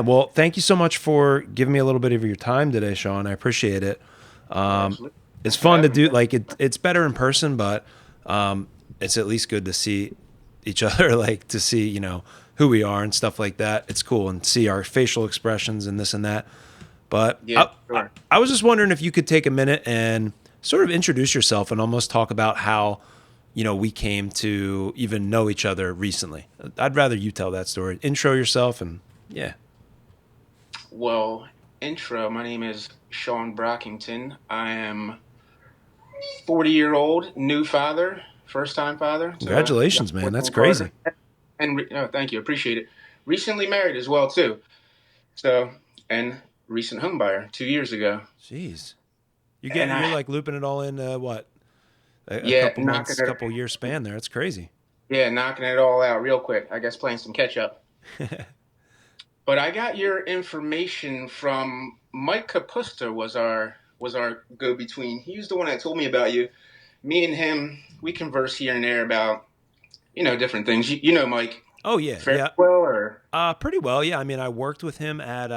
Well, thank you so much for giving me a little bit of your time today, Sean. I appreciate it. Oh, Um, absolutely. it's Thanks for fun to having me, do. bro. Like it's better in person, but it's at least good to see each other, like to see who we are and stuff like that. It's cool and see our facial expressions and this and that. But Yeah, sure. I was just wondering if you could take a minute and sort of introduce yourself and almost talk about how we came to even know each other recently. I'd rather you tell that story. Intro yourself and yeah. Well, intro, my name is Sean Brockington. I am 40-year-old, new father, first time father to a young Congratulations, man. That's 14 partner. crazy. Thank you, appreciate it. Recently married as well, too. So, and recent home buyer 2 years ago. Jeez. And You're like looping it all in what? A yeah, couple months, couple year span there. That's crazy. knocking it all out real quick. I guess playing some catch up. But I got your information from Mike Capusta was our go between. He's the one that told me about you. Me and him, we converse here and there about different things. You know Mike Oh yeah, fairly yeah. well, or Pretty well, yeah. I mean, I worked with him at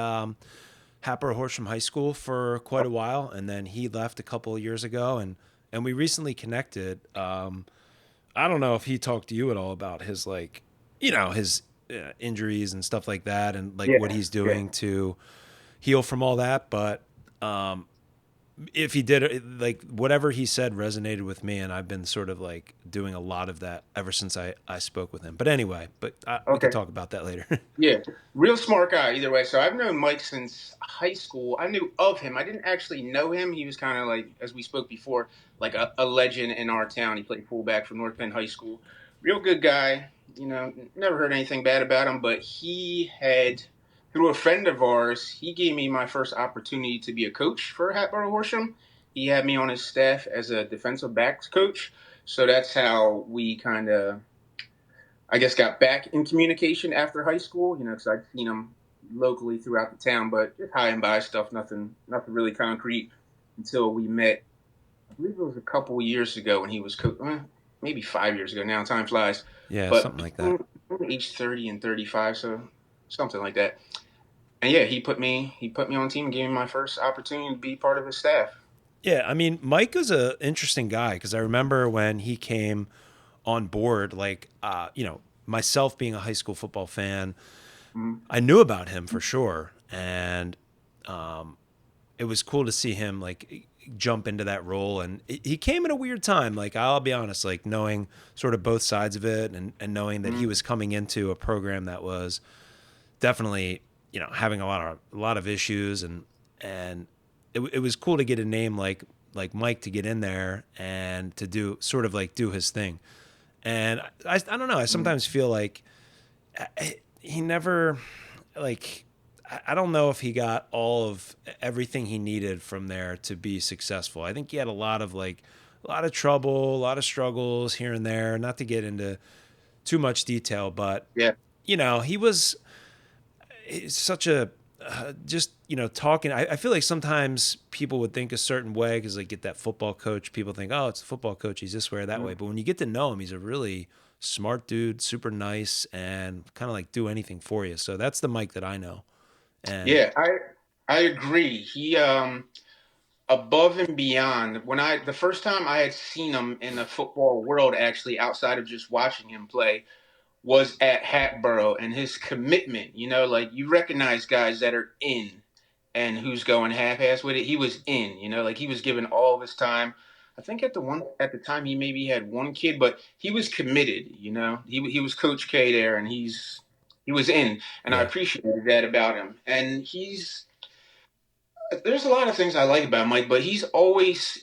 Happer Horsham High School for quite a while, and then he left a couple of years ago, and we recently connected. I don't know if he talked to you at all about his like, his injuries and stuff like that, and like what yeah, he's yeah. doing to heal from all that. But um, if he did, like whatever he said resonated with me, and I've been sort of like doing a lot of that ever since I spoke with him. But anyway, we could Okay, talk about that later. yeah, real smart guy. Either way, so I've known Mike since high school. I knew of him. I didn't actually know him. He was kind of like, as we spoke before, like a legend in our town. He played fullback for North Penn High School. Real good guy. Never heard anything bad about him. But he had, through a friend of ours, he gave me my first opportunity to be a coach for Hatboro Horsham. He had me on his staff as a defensive backs coach. So that's how we kind of, I guess, got back in communication after high school. Because I'd seen him locally throughout the town, but just high and by stuff, nothing really concrete until we met. I believe it was a couple of years ago when he was maybe 5 years ago now. Time flies, Yeah, but something like that. between age 30 and 35, so something like that. And yeah, he put me on the team and gave me my first opportunity to be part of his staff. Yeah, I mean, Mike is a interesting guy because I remember when he came on board, like, myself being a high school football fan, Mhm. I knew about him for sure, and um, it was cool to see him like jump into that role. And he came in a weird time. Like, I'll be honest, like knowing sort of both sides of it, and knowing that he Mhm. was coming into a program that was definitely having a lot of issues, and it was cool to get a name like Mike to get in there and to do sort of like do his thing. And I don't know. I Mhm. sometimes feel like he never like I don't know if he got all of everything he needed from there to be successful. I think he had a lot of trouble, a lot of struggles here and there. Not to get into too much detail, but Yeah. he was such a just talking. I feel like sometimes people would think a certain way because they get that football coach. People think, oh, it's a football coach. He's this way or that way. Mhm. But when you get to know him, he's a really smart dude, super nice, and kind of like do anything for you. So that's the Mike that I know. And Yeah, I agree. He above and beyond. The first time I had seen him in the football world, actually outside of just watching him play, was at Hatboro, and his commitment. Like, you recognize guys that are in and who's going half-ass with it. He was in. Like, he was given all of his time. I think at the time he maybe had one kid, but he was committed. He was Coach K there, and he was in, and I yeah, appreciated that about him. And there's a lot of things I like about Mike, but he's always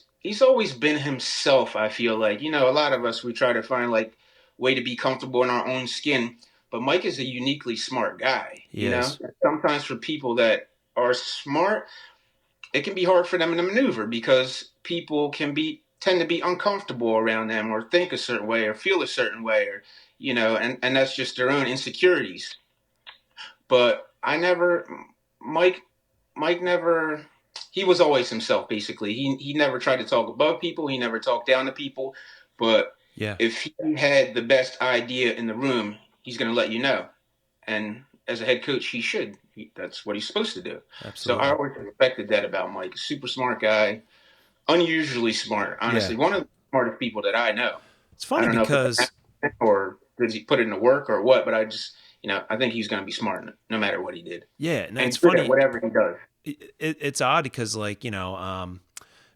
been himself. I feel like a lot of us, we try to find like way to be comfortable in our own skin, but Mike is a uniquely smart guy. he is. Sometimes for people that are smart, it can be hard for them to maneuver because people tend to be uncomfortable around them, or think a certain way, or feel a certain way, or and that's just their own insecurities. But I never, Mike, Mike never. He was always himself. Basically, he never tried to talk above people. He never talked down to people. But Yeah, if he had the best idea in the room, he's going to let you know. And as a head coach, he should. That's what he's supposed to do. So I Absolutely. always respected that about Mike. Super smart guy, unusually smart. Yeah. Honestly, one of the smartest people that I know. It's I funny don't know if it's an because accident or does he put it into work or what, but I just, I think he's going to be smart no matter what he did, yeah, no, it's and good at funny. whatever he does. It's odd because like,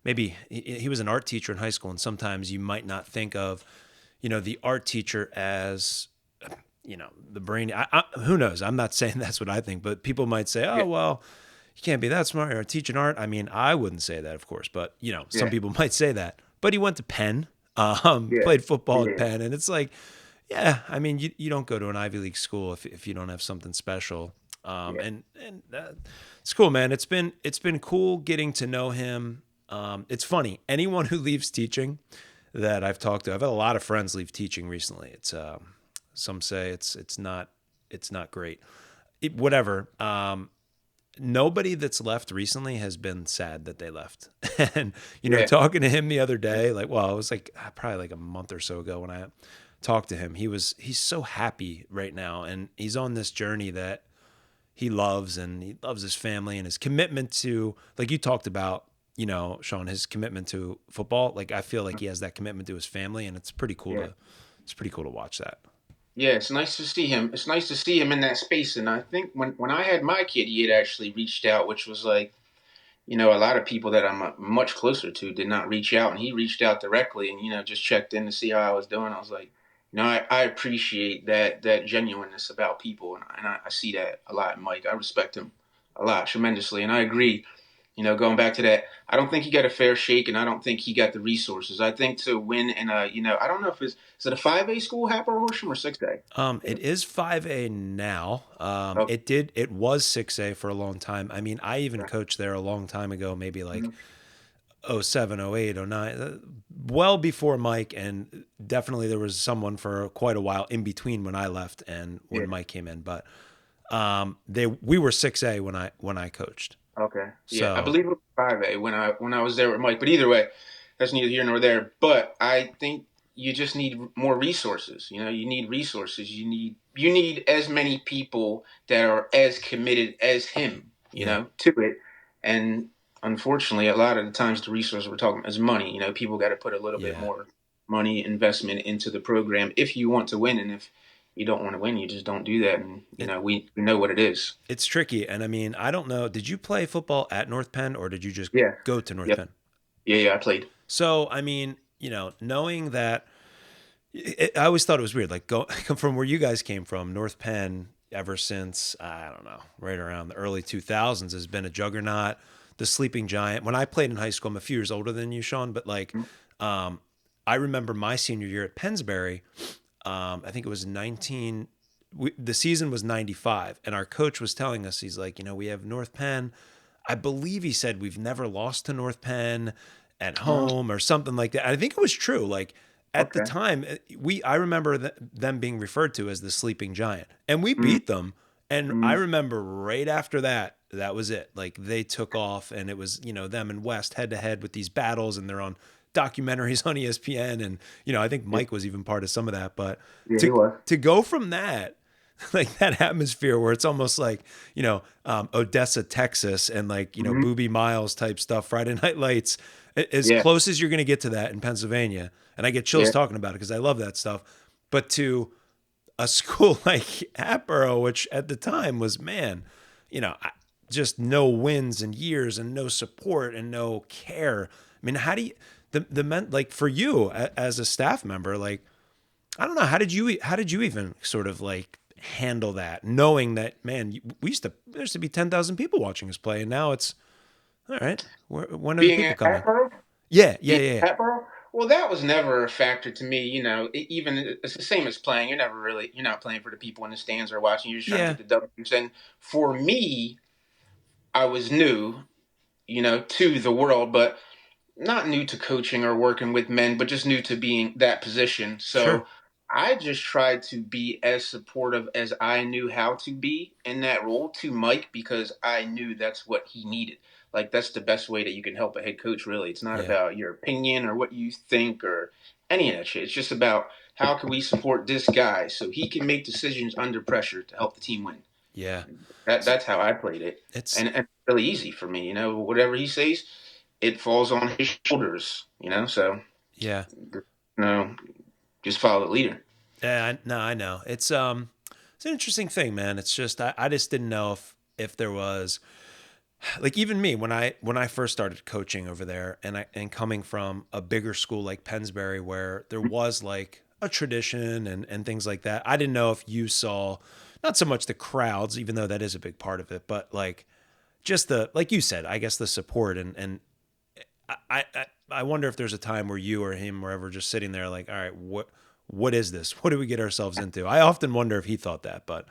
maybe he was an art teacher in high school, and sometimes you might not think of, the art teacher as, the brain. Who knows? I'm not saying that's what I think, but people might say, Yeah, oh, well, you can't be that smart or teaching art. I mean, I wouldn't say that, of course, but some yeah, people might say that. But he went to Penn, yeah, played football at yeah, Penn, and it's like, yeah, I mean, you don't go to an Ivy League school if you don't have something special. yeah. And it's cool, man. It's been cool getting to know him. It's funny. Anyone who leaves teaching that I've talked to, I've had a lot of friends leave teaching recently. It's some say it's not great. Whatever. Nobody that's left recently has been sad that they left. And Yeah. talking to him the other day, like, well, it was like probably like a month or so ago when I talked to him. He's so happy right now, and he's on this journey that he loves, and he loves his family and his commitment to, like you talked about, Sean, his commitment to football. Like I feel like he has that commitment to his family, and Yeah. it's pretty cool to watch that. Yeah, it's nice to see him. It's nice to see him in that space. And I think when I had my kid, he had actually reached out, which was like, a lot of people that I'm much closer to did not reach out, and he reached out directly and just checked in to see how I was doing. I was like, I appreciate that genuineness about people, and I see that a lot in Mike. I respect him a lot tremendously, and I agree. Going back to that, I don't think he got a fair shake, and I don't think he got the resources. I think to win in a, I don't know if is it a 5A school, Happer Horsham, or 6A? It is 5A now. Okay. It was 6A for a long time. I mean, I even Yeah. coached there a long time ago, maybe like Mhm. '07, '08, '09, well before Mike, and definitely there was someone for quite a while in between when I left and when Yeah. Mike came in. But we were 6A when I coached. Okay. Yeah, I So believe it was 5A when I was there with Mike. But either way, that's neither here nor there. But I think you just need more resources. You need resources. You need as many people that are as committed as him. yeah, To it. And unfortunately, a lot of the times the resource we're talking about is money. People got to put a little bit yeah. more money investment into the program if you want to win, and if you don't want to win, you just don't do that. And It, we know what it is. it's tricky, and I mean, I don't know. Did you play football at North Penn, or did you just Yeah. go to North Yep. Penn? Yeah. Yeah. I played. So I mean, knowing that, I always thought it was weird. Like go from where you guys came from, North Penn. Ever since I don't know, right around the early 2000s, has been a juggernaut. The sleeping giant. When I played in high school, I'm a few years older than you, Sean, but like, um, I remember my senior year at Pennsbury. I think it was 19. The season was 95, and our coach was telling us, he's like, we have North Penn. I believe he said we've never lost to North Penn at Oh, home or something like that. I think it was true. Like at the okay. time, I remember them being referred to as the sleeping giant, and we Mm, beat them. And I mm, remember right after that, that was it. Like they took off, and it was them and West head to head with these battles, and they're on documentaries on ESPN, and I think yeah, Mike was even part of some of that. But yeah, he to was. to go from that, like that atmosphere where it's almost like Odessa, Texas, and like Hmm. Booby Miles type stuff, Friday Night Lights, as Yeah, close as you're going to get to that in Pennsylvania. And I get chills yeah. talking about it because I love that stuff. But to a school like Hatboro, which at the time was, man, just no wins in years and no support and no care. I mean, how do you the men, like for you as a staff member, like I don't know, how did you even sort of like handle that, knowing that, man, there used to be 10,000 people watching us play, and now it's all right. When are the Being people at coming? Hatboro, Yeah, yeah, being yeah, yeah. at Hatboro, well, that was never a factor to me. Even it's the same as playing. You're not playing for the people in the stands or watching. You're just trying to Yeah. get the W's. And for me, I was new, to the world, but not new to coaching or working with men, but just new to being that position. Sure. So I just tried to be as supportive as I knew how to be in that role to Mike, because I knew that's what he needed. Like, that's the best way that you can help a head coach, really. It's not Yeah. about your opinion or what you think or any of that shit. It's just about how can we support this guy so he can make decisions under pressure to help the team win. Yeah. So That's how I played it, it's and really easy for me. Whatever he says, it falls on his shoulders. So yeah. no, just follow the leader. Yeah, no, I know. It's an interesting thing, man. It's just I just didn't know if there was like even me when I first started coaching over there and coming from a bigger school like Pennsbury where there was like a tradition and things like that. I didn't know if you saw not so much the crowds, even though that is a big part of it, but like just the like you said, I guess the support and I wonder if there's a time where you or him were ever just sitting there like, all right, what is this? What do we get ourselves into? I often wonder if he thought that, but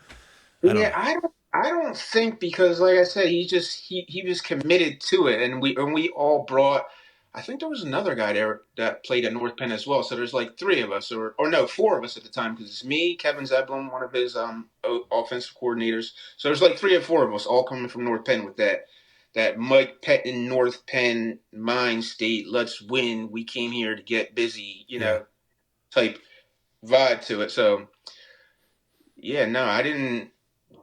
I don't Yeah, know. I don't think, because like I said, he was committed to it, and we all brought. I think there was another guy there that played at North Penn as well. So there's like three of us, or no, four of us at the time, because it's me, Kevin Zeblin, one of his offensive coordinators. So there's like three or four of us all coming from North Penn with that Mike Pettin North Penn mind state. Let's win. We came here to get busy, Yeah. type vibe to it. So yeah, no, I didn't.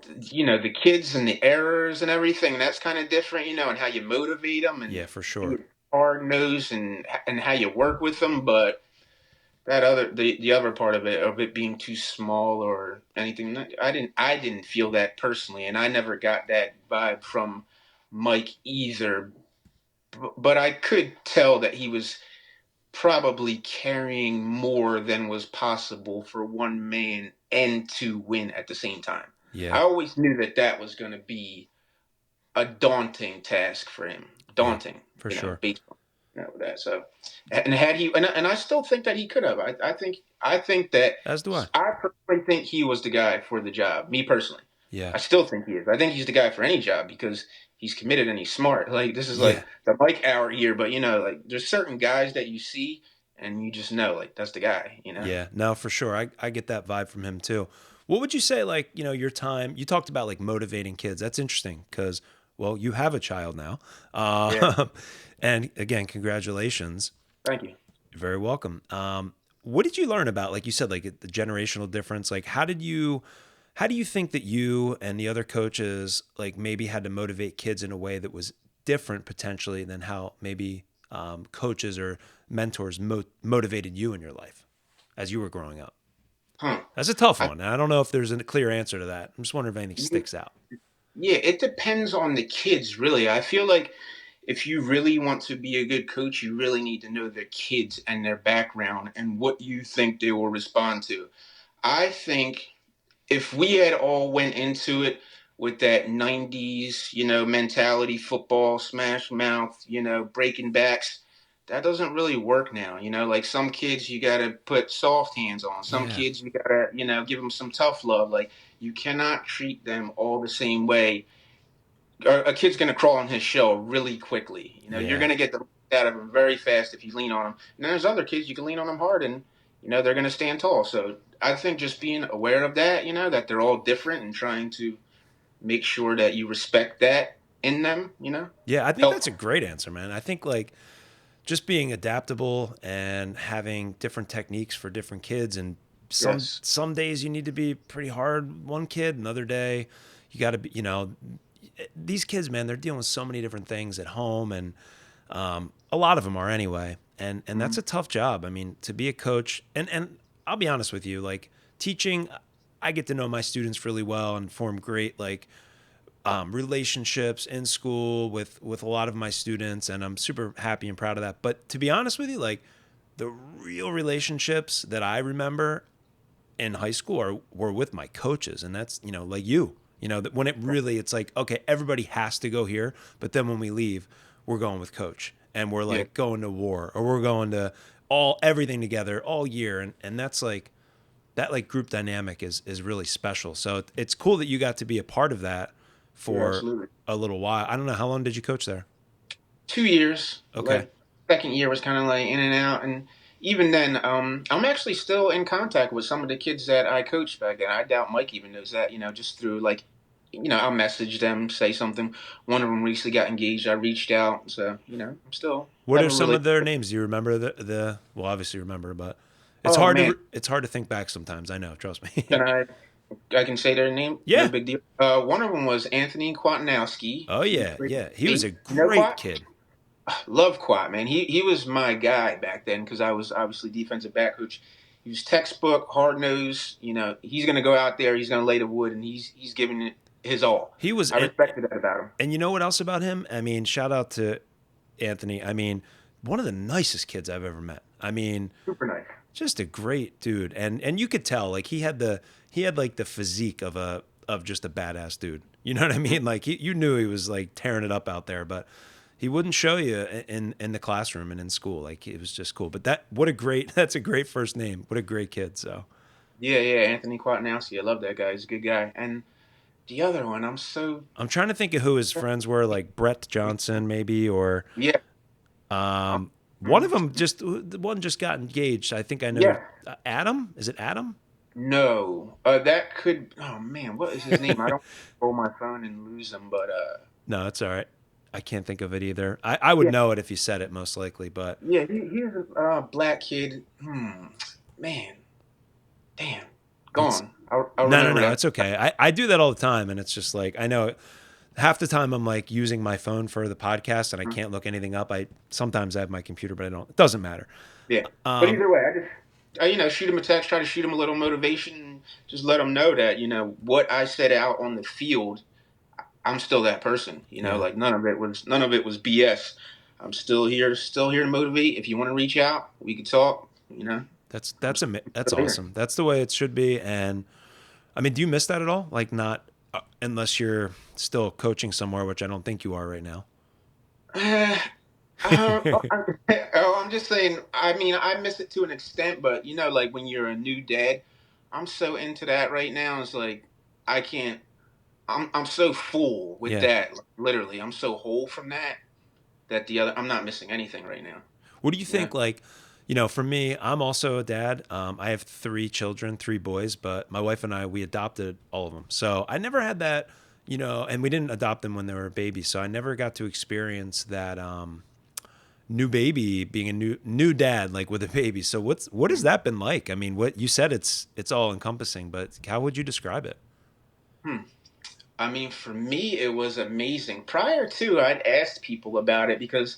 The kids and the errors and everything, that's kind of different, and how you motivate them Yeah, and for be sure. hard nosed and how you work with them. But the other part of it being too small or anything, I didn't feel that personally, and I never got that vibe from Mike either. But I could tell that he was probably carrying more than was possible for one man and to win at the same time. Yeah. I always knew that was going to be a daunting task for him. Yeah. Daunting, For sure. baseball, with that. So, and had he, and I still think that he could have. I think that As do I. I personally think he was the guy for the job. Me personally, Yeah. I still think he is. I think he's the guy for any job because he's committed and he's smart. Like, this is Yeah. like the Mike hour here, but like there's certain guys that you see and you just know, like, that's the guy. Yeah. No, for sure. I get that vibe from him too. What would you say, like, your time? You talked about like motivating kids. That's interesting because, well, you have a child now. Yeah. And again, congratulations. Thank you. You're very welcome. What did you learn about, like you said, like the generational difference? Like, how do you think that you and the other coaches, like maybe had to motivate kids in a way that was different potentially than how maybe coaches or mentors motivated you in your life as you were growing up? Huh. That's a tough I, one. And I don't know if there's a clear answer to that. I'm just wondering if anything sticks out. yeah, it depends on the kids, really. I feel like if you really want to be a good coach, you really need to know their kids and their background and what you think they will respond to. I think if we had all went into it with that 90s, mentality, football, smash mouth, breaking backs, that doesn't really work now. Like, some kids you got to put soft hands on. Some Yeah. kids you got to, give them some tough love. Like, you cannot treat them all the same way. A kid's going to crawl on his shell really quickly. You're Yeah. going to get the out of him very fast if you lean on them. And then there's other kids you can lean on them hard, and they're going to stand tall. So I think just being aware of that, that they're all different, and trying to make sure that you respect that in them, Yeah. I think help. that's a great answer, man. I think like just being adaptable and having different techniques for different kids and Yes. some days you need to be pretty hard one kid, another day you got to be, these kids, man, they're dealing with so many different things at home and a lot of them are anyway, and that's Mhm. a tough job. I mean, to be a coach, and I'll be honest with you, like teaching, I get to know my students really well and form great like relationships in school with a lot of my students, and I'm super happy and proud of that. But to be honest with you, like the real relationships that I remember in high school were with my coaches, and that's like that when it really it's like okay, everybody has to go here, but then when we leave, we're going with coach, and we're Yeah. like going to war or we're going to all everything together all year, and that's like that like group dynamic is really special. So it's cool that you got to be a part of that Yeah, for absolutely. a little while. I don't know how long did you coach there? 2 years. Okay. Like, second year was kind of like in and out, and even then, I'm actually still in contact with some of the kids that I coached back then. I doubt Mike even knows that. Just through, like, I'll message them, say something. One of them recently got engaged. I reached out, so I'm still What have are a some of their relationship. names? Do you remember the well, obviously you remember, but Oh man, it's hard to think back sometimes. I know, trust me. can I? I can say their name. No Yeah. big deal. One of them was Anthony Quatinowski. Oh He yeah, played yeah. He was me. a You know great Quat? kid. Love Quat, man. He was my guy back then because I was obviously defensive back coach. He was textbook, hard nosed. You know, he's going to go out there, he's going to lay the wood, and he's giving it his all. He was, I respected that about him. and you know what else about him? I mean, shout out to Anthony. I mean, one of the nicest kids I've ever met. I mean, Super nice. just a great dude, and you could tell like he had like the physique of just a badass dude. You know what I mean? Like you knew he was like tearing it up out there, but he wouldn't show you in the classroom and in school. Like it was just cool. But that's a great first name. What a great kid. So Yeah, yeah, Anthony Quatinowski. I love that guy. He's a good guy. And the other one, I'm so I'm trying to think of who his friends were, like Brett Johnson maybe, or yeah. um, one of Mhm. them just the one just got engaged. I think I know Yeah. Adam. Is it Adam? No, that could. Oh man, what is his name? I don't roll my phone and lose him, but No, that's all right. I can't think of it either. I would yeah, know it if you said it most likely, but yeah, he's a black kid. Man, damn, it's gone. I'll no, no, remember no. that. It's okay. I do that all the time, and it's just like I know half the time I'm like using my phone for the podcast, and I Mhm. can't look anything up. I sometimes I have my computer, but I don't. It doesn't matter. Yeah, but Um, either way, shoot him a text, try to shoot him a little motivation, just let him know that what I set out on the field, I'm still that person. yeah, Like none of it was BS. I'm still here to motivate. If you want to reach out, we could talk. I'm that's still here. awesome. That's the way it should be. And I mean, do you miss that at all? Like not unless you're still coaching somewhere, which I don't think you are right now. I'm just saying. I mean, I miss it to an extent, but like when you're a new dad, I'm so into that right now. It's like I can't. I'm so full with Yeah. that. Like, literally, I'm so whole from that the other. I'm not missing anything right now. What do you Yeah. think? Like, for me, I'm also a dad. I have three children, three boys, but my wife and I, we adopted all of them. So I never had that, and we didn't adopt them when they were babies. So I never got to experience that new baby being a new dad, like with a baby. So what has that been like? I mean, what you said it's all encompassing, but how would you describe it? Hmm. I mean, for me, it was amazing. Prior to, I'd asked people about it because,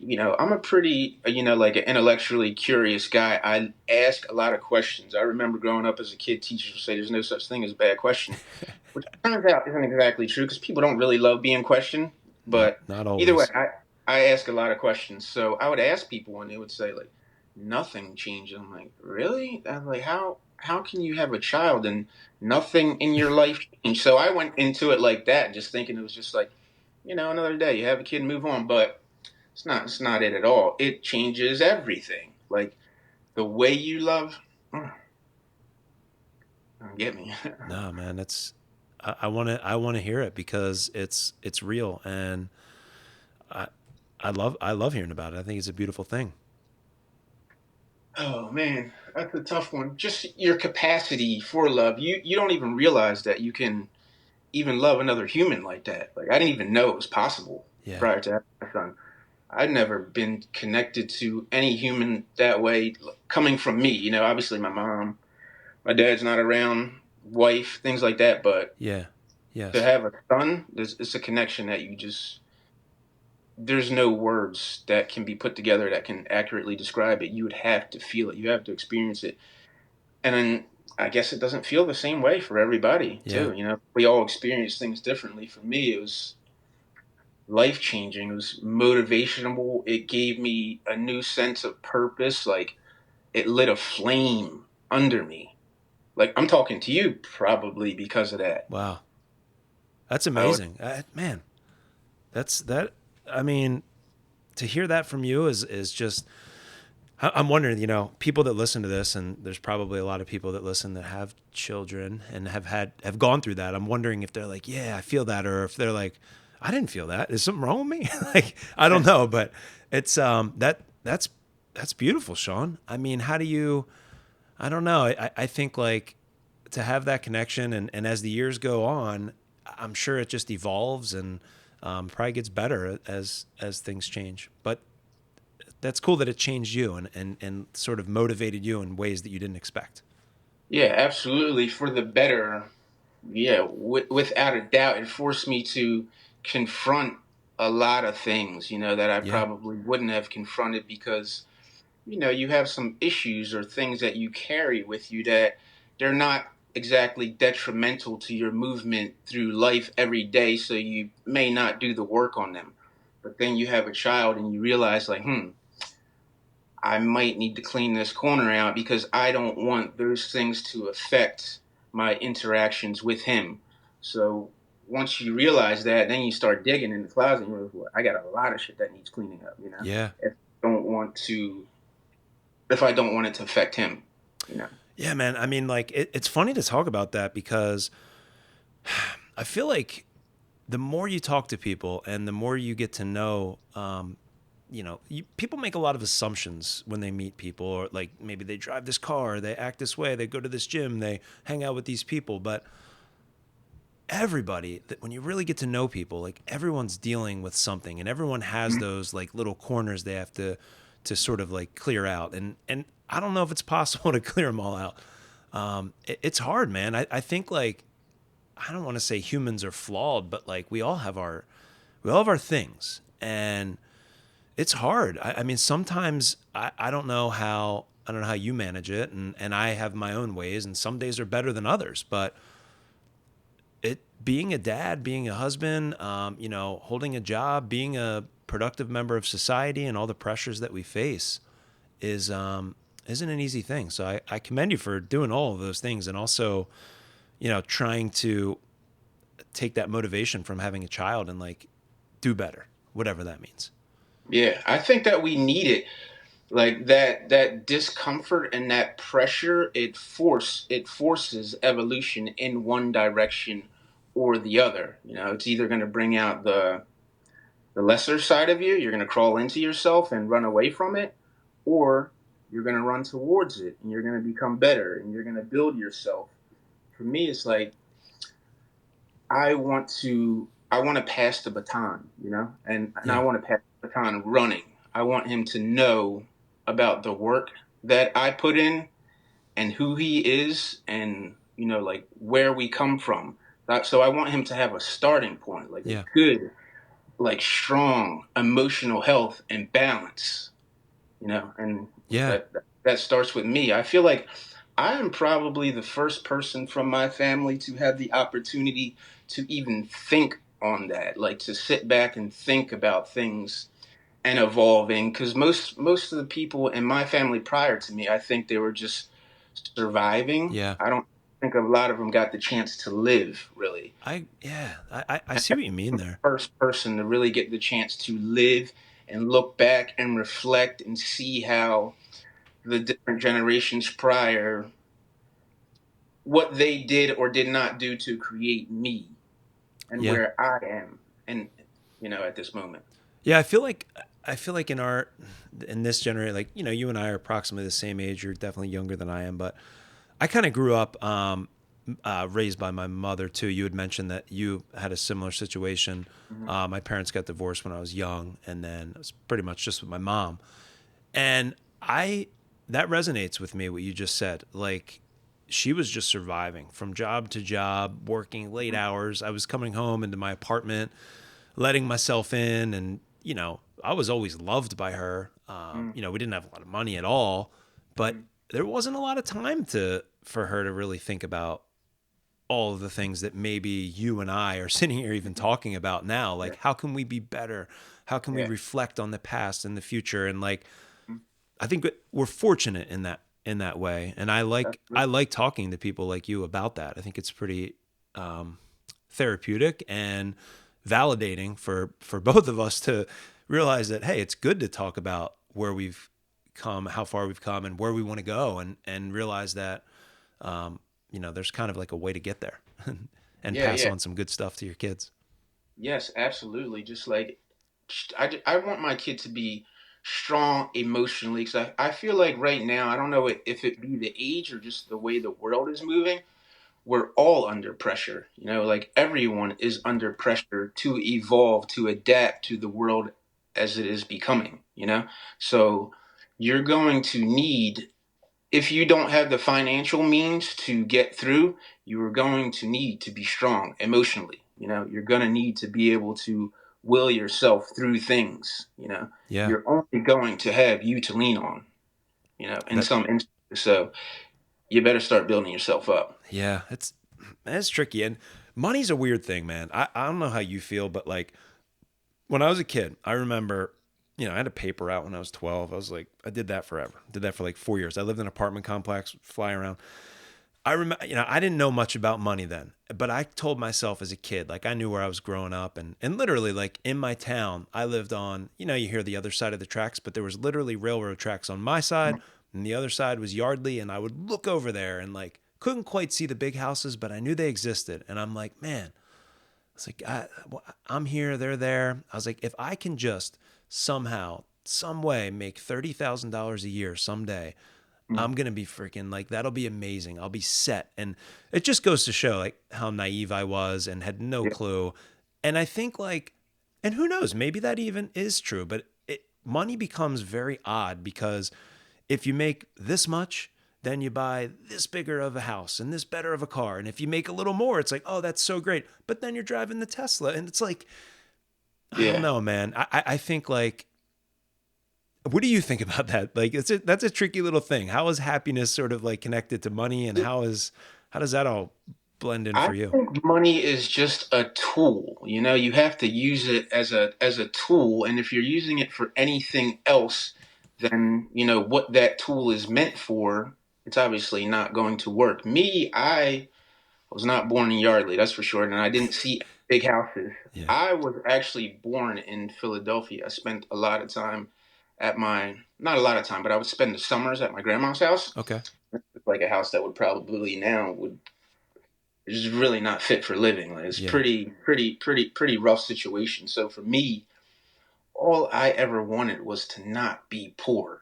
I'm a pretty, like an intellectually curious guy. I ask a lot of questions. I remember growing up as a kid, teachers would say there's no such thing as a bad question, which turns out isn't exactly true because people don't really love being questioned. Not But not either way, always. I ask a lot of questions. So I would ask people and they would say, like, nothing changed. I'm like, really? I'm like, how can you have a child and nothing in your life changed? So I went into it like that, just thinking it was just like, another day. You have a kid and move on, but it's not. It's not it at all. It changes everything. Like the way you love. Don't get me. No, man, that's I want to hear it because it's real, and I I love hearing about it. I think it's a beautiful thing. Oh man, that's a tough one. Just your capacity for love. You don't even realize that you can even love another human like that. Like I didn't even know it was possible Yeah, prior to having my son. I'd never been connected to any human that way coming from me. Obviously my mom, my dad's not around, wife, things like that. But yeah, to yes, have a son, it's a connection that there's no words that can be put together that can accurately describe it. You would have to feel it. You have to experience it. And then I guess it doesn't feel the same way for everybody yeah. too. We all experience things differently. For me, it was life changing. It was motivational. It gave me a new sense of purpose. Like it lit a flame under me. Like I'm talking to you probably because of that. Wow, that's I would, amazing, man. That's that. I mean, to hear that from you is just. I'm wondering, people that listen to this, and there's probably a lot of people that listen that have children and have gone through that. I'm wondering if they're like, yeah, I feel that, or if they're like, I didn't feel that. Is something wrong with me? Like, I don't know, but it's that's beautiful, Sean. I mean, how do you? I don't know. I think like to have that connection, and as the years go on, I'm sure it just evolves and probably gets better as things change. But that's cool that it changed you and sort of motivated you in ways that you didn't expect. Yeah, absolutely. For the better. Yeah, without a doubt, it forced me to confront a lot of things, that I Yeah. probably wouldn't have confronted because, you have some issues or things that you carry with you that they're not exactly detrimental to your movement through life every day. So you may not do the work on them. But then you have a child and you realize, like, I might need to clean this corner out because I don't want those things to affect my interactions with him. So once you realize that, then you start digging in the closet and you're like, well, I got a lot of shit that needs cleaning up. Yeah. If I don't want to, if I don't want it to affect him. Yeah, man. I mean, like, it's funny to talk about that because I feel like the more you talk to people and the more you get to know, people make a lot of assumptions when they meet people, or like maybe they drive this car, they act this way, they go to this gym, they hang out with these people. But everybody, that when you really get to know people, like everyone's dealing with something, and everyone has Mhm. those like little corners they have to sort of like clear out. And I don't know if it's possible to clear them all out. It's hard, man. I think like I don't want to say humans are flawed, but like we all have our things, and it's hard. I mean, sometimes I don't know how you manage it, and I have my own ways, and some days are better than others. But it being a dad, being a husband, holding a job, being a productive member of society, and all the pressures that we face is isn't an easy thing. So I commend you for doing all of those things, and also trying to take that motivation from having a child and like do better, whatever that means. Yeah, I think that we need it. Like that discomfort and that pressure, it forces evolution in one direction or the other. It's either going to bring out the lesser side of you, you're going to crawl into yourself and run away from it, or you're going to run towards it and you're going to become better and you're going to build yourself. For me, it's like I want to pass the baton, and I Yeah. want to pass the baton running. I want him to know about the work that I put in and who he is and like where we come from. So I want him to have a starting point, like a Yeah. good, like strong emotional health and balance, and Yeah. that starts with me. I feel like I am probably the first person from my family to have the opportunity to even think on that, like to sit back and think about things and evolving. Because most of the people in my family prior to me, I think they were just surviving. Yeah. I don't think a lot of them got the chance to live really. I see what you mean there. First person to really get the chance to live and look back and reflect and see how the different generations prior, what they did or did not do to create me and Yeah. where I am and at this moment. Yeah, I feel like in this generation, like you and I are approximately the same age. You're definitely younger than I am, but I kind of grew up raised by my mother too. You had mentioned that you had a similar situation. Mhm. My parents got divorced when I was young, and then it was pretty much just with my mom. And I that resonates with me what you just said. Like she was just surviving from job to job, working late hours. I was coming home into my apartment, letting myself in, and I was always loved by her. Mhm. We didn't have a lot of money at all, but Mhm. there wasn't a lot of time to for her to really think about all of the things that maybe you and I are sitting here even Mhm. talking about now. Yeah. Like, how can we be better? How can we Yeah. reflect on the past and the future? And like, Mhm. I think we're fortunate in that way. And I like I Absolutely. like talking to people like you about that. I think it's pretty therapeutic and validating for both of us to realize that hey, it's good to talk about where we've come, how far we've come, and where we want to go, and realize that there's kind of like a way to get there and Yeah. pass Yeah. on some good stuff to your kids. Yes, absolutely. Just like I want my kid to be strong emotionally because I feel like right now, I don't know if it be the age or just the way the world is moving, we're all under pressure. Like everyone is under pressure to evolve, to adapt to the world as it is becoming. So you're going to need if you don't have the financial means to get through, you are going to need to be strong emotionally. You're going to need to be able to will yourself through things. Yeah. You're only going to have you to lean on, in That some instances. So you better start building yourself up. yeah, it's tricky. And money's a weird thing, man. I don't know how you feel, but like when I was a kid, I remember, I had a paper out when I was 12. I was like, I did that forever. Did that for like 4 years. I lived in an apartment complex, fly around. I remember, I didn't know much about money then, but I told myself as a kid, like I knew where I was growing up, and literally like in my town, I lived on, you hear the other side of the tracks, but there was literally railroad tracks on my side, and the other side was Yardley, and I would look over there and like couldn't quite see the big houses, but I knew they existed, and I'm like, man, it's like I'm here, they're there. I was like, if I can just somehow, some way, make $30,000 a year someday, I'm gonna be freaking like that'll be amazing. I'll be set. And it just goes to show like how naive I was and had no Yeah, clue. And I think like, and who knows, maybe that even is true, but money becomes very odd because if you make this much, then you buy this bigger of a house and this better of a car. And if you make a little more, it's like, oh, that's so great. But then you're driving the Tesla. And it's like, I don't yeah. know, man. I think like, what do you think about that? Like, that's a tricky little thing. How is happiness sort of like connected to money, and how does that all blend in I for you? think money is just a tool. You have to use it as a tool, and if you're using it for anything else than what that tool is meant for, it's obviously not going to work. Me, I was not born in Yardley, that's for sure, and I didn't see big houses. Yeah. I was actually born in Philadelphia. I spent a lot of time at my not a lot of time, but I would spend the summers at my grandma's house. Okay. It's like a house that would probably now would is really not fit for living. Like it's Yeah. pretty rough situation. So for me, all I ever wanted was to not be poor.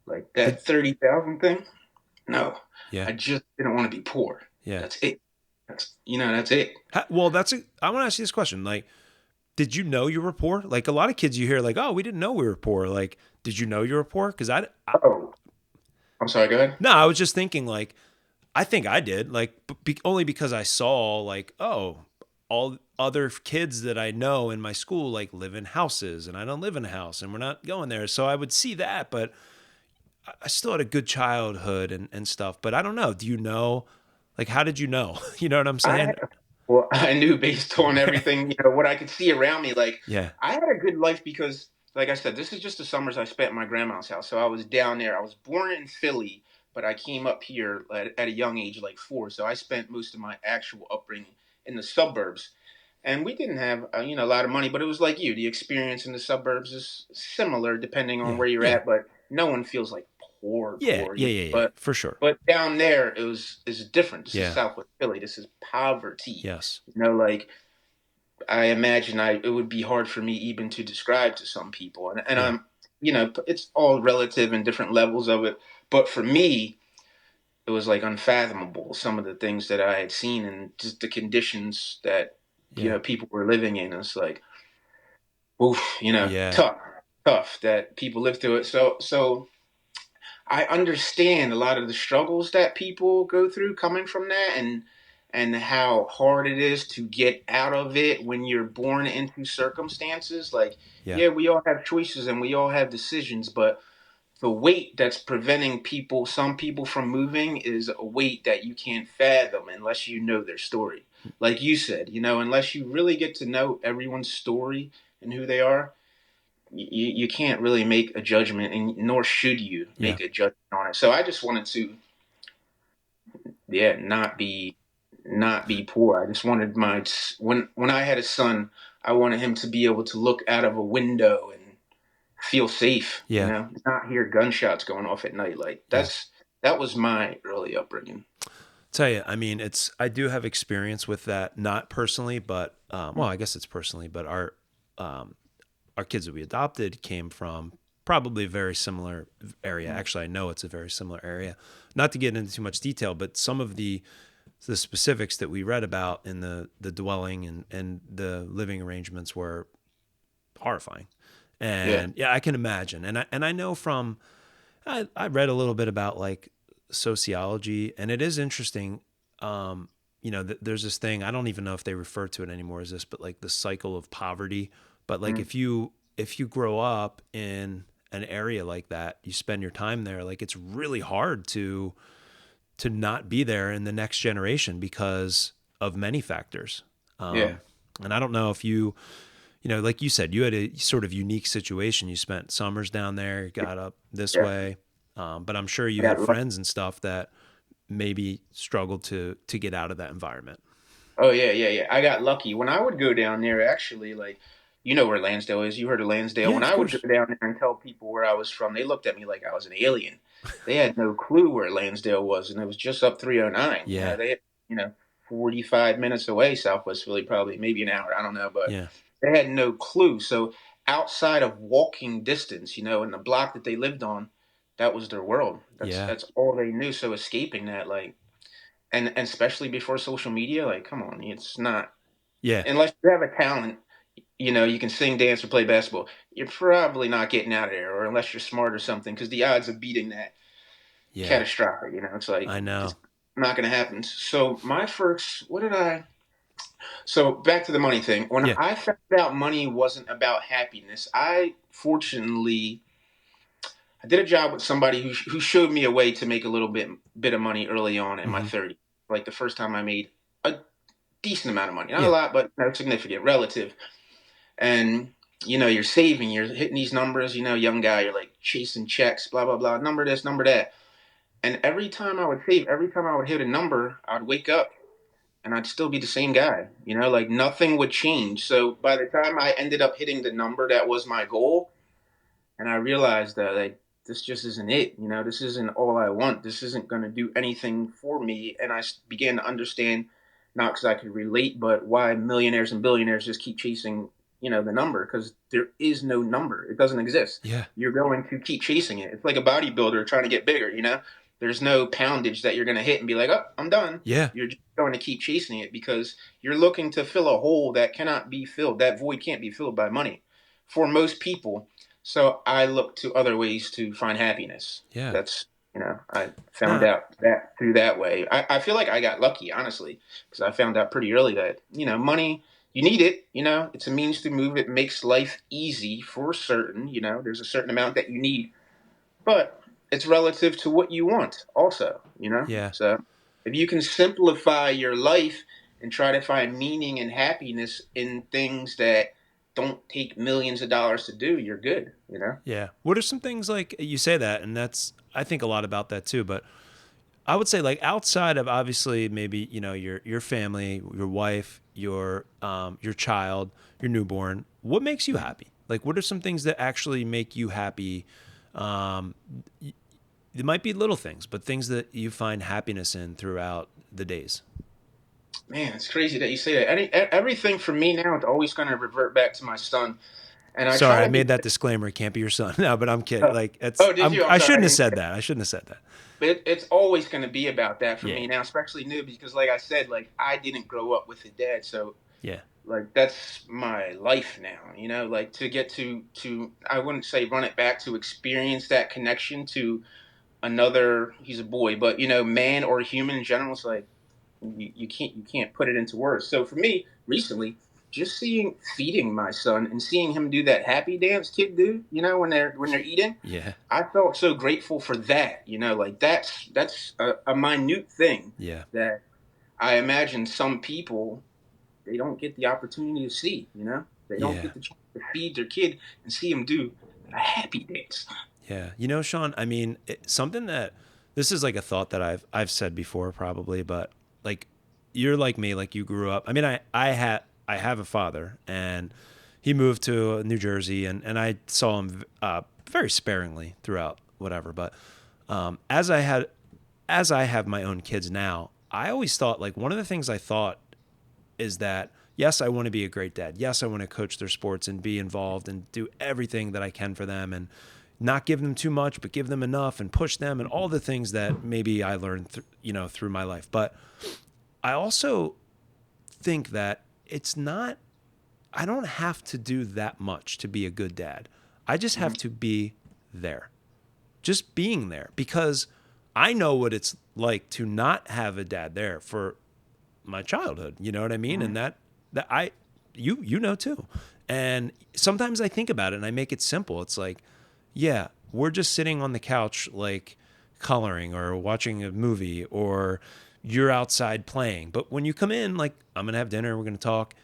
Like Did that 30,000 thing. No, yeah. I just didn't want to be poor. Yeah. That's it. That's it. Well, I want to ask you this question. Like, did you know you were poor? Like a lot of kids you hear like, oh, we didn't know we were poor. Like, did you know you were poor? Because Oh, I'm sorry. Go ahead. no, I was just thinking like, I think I did like only because I saw like, oh, all other kids that I know in my school like live in houses and I don't live in a house and we're not going there. So I would see that, but I still had a good childhood and stuff. But I don't know. Do you know? Like, how did you know? You know what I'm I saying? Well, I knew based on everything, what I could see around me. Like, Yeah. I had a good life because, like I said, this is just the summers I spent at my grandma's house. So I was down there. I was born in Philly, but I came up here at a young age, like 4. So I spent most of my actual upbringing in the suburbs. And we didn't have, a lot of money, but it was like you. The experience in the suburbs is similar depending on Yeah. where you're Yeah. at, but no one feels like poor, Yeah. poor. Yeah. Yeah. Yeah. But For sure. down there, is different. This is Yeah. Southwest Philly. This is poverty. Yes. Like I imagine it would be hard for me even to describe to some people, and Yeah. I'm, it's all relative and different levels of it. But for me, it was like unfathomable some of the things that I had seen and just the conditions that Yeah. people were living in. It's like, oof, Yeah. tough that people live through it. So I understand a lot of the struggles that people go through coming from that, and how hard it is to get out of it when you're born into circumstances. Like, Yeah. yeah, we all have choices and we all have decisions, but the weight that's preventing some people from moving is a weight that you can't fathom unless you know their story. Like you said, unless you really get to know everyone's story and who they are, you can't really make a judgment, and nor should you Yeah. make a judgment on it. So I just wanted to, yeah, not be poor. I just wanted when I had a son, I wanted him to be able to look out of a window and feel safe. Yeah. Not hear gunshots going off at night. Like Yeah. that was my early upbringing. Tell you, I mean, I do have experience with that, not personally, but well, I guess it's personally, but um, our kids that we adopted came from probably a very similar area. Actually, I know it's a very similar area. Not to get into too much detail, but some of the specifics that we read about in the dwelling and the living arrangements were horrifying. Yeah, And yeah, I can imagine. And I know from I read a little bit about like sociology, and it is interesting. There's this thing, I don't even know if they refer to it anymore as this, but like the cycle of poverty. But like Mm, if you grow up in an area like that, you spend your time there, like it's really hard to not be there in the next generation because of many factors. yeah, And I don't know if like you said, you had a sort of unique situation. You spent summers down there, got up this yeah. way, but I'm sure I you had got lucky. friends and stuff that maybe struggled to get out of that environment. Oh yeah, yeah, yeah. I got lucky. When I would go down there, actually, like, you know where Lansdale is. You heard of Lansdale. Yeah, When of I would go course. down there and tell people where I was from, they looked at me like I was an alien. They had no clue where Lansdale was, and it was just up 309. Yeah, They had, 45 minutes away, Southwest Philly, probably maybe an hour. I don't know, but yeah, they had no clue. So outside of walking distance, in the block that they lived on, that was their world. That's yeah, that's all they knew. So escaping that, like, and especially before social media, like, come on, it's not, yeah, unless you have a talent, you can sing, dance, or play basketball, you're probably not getting out of there, or unless you're smart or something, because the odds of beating that yeah. catastrophic. It's like I know. it's not going to happen. So my first, what did I? So back to the money thing. When Yeah. I found out money wasn't about happiness, I fortunately I did a job with somebody who showed me a way to make a little bit of money early on in my Hmm. 30s. Like the first time I made a decent amount of money, not a Yeah. lot, but significant, relative. And you're saving, you're hitting these numbers. Young guy, you're like chasing checks, blah blah blah, number this, number that. And every time I would save, every time I would hit a number, I'd wake up and I'd still be the same guy. Like nothing would change. So by the time I ended up hitting the number that was my goal, and I realized that, like, this just isn't it. This isn't all I want. This isn't going to do anything for me. And I began to understand, not because I could relate, but why millionaires and billionaires just keep chasing, the number, because there is no number. It doesn't exist. Yeah. You're going to keep chasing it. It's like a bodybuilder trying to get bigger. There's no poundage that you're going to hit and be like, oh, I'm done. Yeah. You're just going to keep chasing it because you're looking to fill a hole that cannot be filled. That void can't be filled by money for most people. So I look to other ways to find happiness. Yeah. That's, I found No. out that through that way. I feel like I got lucky, honestly, because I found out pretty early that, money, you need it. It's a means to move. It makes life easy for certain. There's a certain amount that you need, but it's relative to what you want also. Yeah. So if you can simplify your life and try to find meaning and happiness in things that don't take millions of dollars to do, you're good. Yeah. What are some things like you say that, and that's I think a lot about that too, but I would say like outside of obviously maybe, your family, your wife, your child, your newborn, what makes you happy? Like what are some things that actually make you happy? Um it might be little things, but things that you find happiness in throughout the days. Man, it's crazy that you say that. Everything for me now is always going to revert back to my son, and I Sorry, try I to be. made that disclaimer. It can't be your son. No, but I'm kidding. Like Oh, did you? I'm I sorry. I shouldn't have didn't. said that. I shouldn't have said that. But it's always going to be about that for Yeah. me now, especially new, because, like I said, like I didn't grow up with a dad, so Yeah. like that's my life now. Like to get to I wouldn't say run it back, to experience that connection to another. He's a boy, but man or human in general. It's like you can't put it into words. So for me, recently, just feeding my son and seeing him do that happy dance kid do, when they're eating, Yeah. I felt so grateful for that. Like that's a minute thing Yeah. that I imagine some people, they don't get the opportunity to see. They don't Yeah. get the chance to feed their kid and see him do a happy dance. Yeah. Sean, I mean, something that this is like a thought that I've said before probably, but like you're like me, like you grew up. I mean, I have a father and he moved to New Jersey and I saw him very sparingly throughout whatever, but as I have my own kids now, I always thought like one of the things I thought is that yes, I want to be a great dad. Yes, I want to coach their sports and be involved and do everything that I can for them and not give them too much, but give them enough and push them and all the things that maybe I learned, through my life. But I also think that it's not, I don't have to do that much to be a good dad. I just have Mhm. to be there. just being there, because I know what it's like to not have a dad there for my childhood. You know what I mean? And Mhm. that I you know too. And sometimes I think about it and I make it simple. It's like, yeah, we're just sitting on the couch like coloring or watching a movie, or you're outside playing. But when you come in, like, I'm gonna have dinner, we're gonna talk.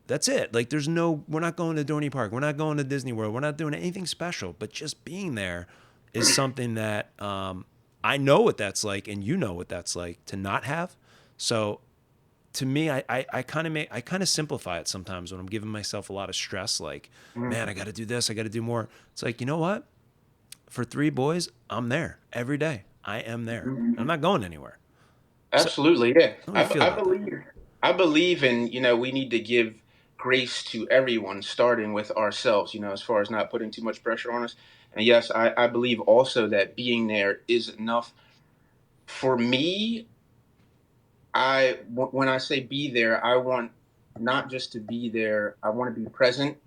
That's it. Like, we're not going to Dorney Park, we're not going to Disney World, we're not doing anything special. But just being there is something that I know what that's like, and you know what that's like to not have. So to me, I kind of simplify it sometimes when I'm giving myself a lot of stress. Like, man, I got to do this, I got to do more. It's like, you know what? For three boys, I'm there every day. I am there. I'm Mhm. not going anywhere. So Absolutely, yeah. how do you feel I about that? believe I believe in, we need to give grace to everyone, starting with ourselves, as far as not putting too much pressure on us. And yes, I believe also that being there is enough. For me, when I say be there, I want not just to be there, I want to be present.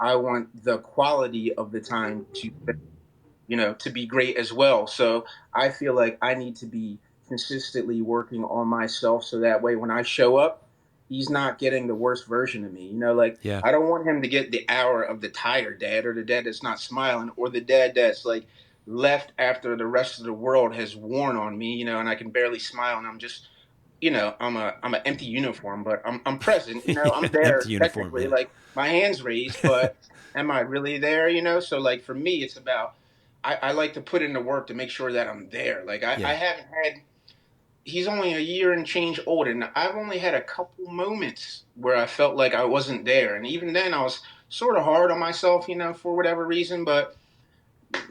I want the quality of the time to be great as well. So I feel like I need to be consistently working on myself so that way when I show up, he's not getting the worst version of me. Like, Yeah. I don't want him to get the hour of the tired dad, or the dad that's not smiling, or the dad that's like left after the rest of the world has worn on me, and I can barely smile and I'm just, I'm an empty uniform, but I'm present, I'm Yeah, there empty uniform. technically, Yeah. like my hands raised, but am I really there? So like for me, it's about I like to put in the work to make sure that I'm there. Like I Yeah. haven't had. He's only a year and change older, and I've only had a couple moments where I felt like I wasn't there, and even then I was sort of hard on myself, for whatever reason. But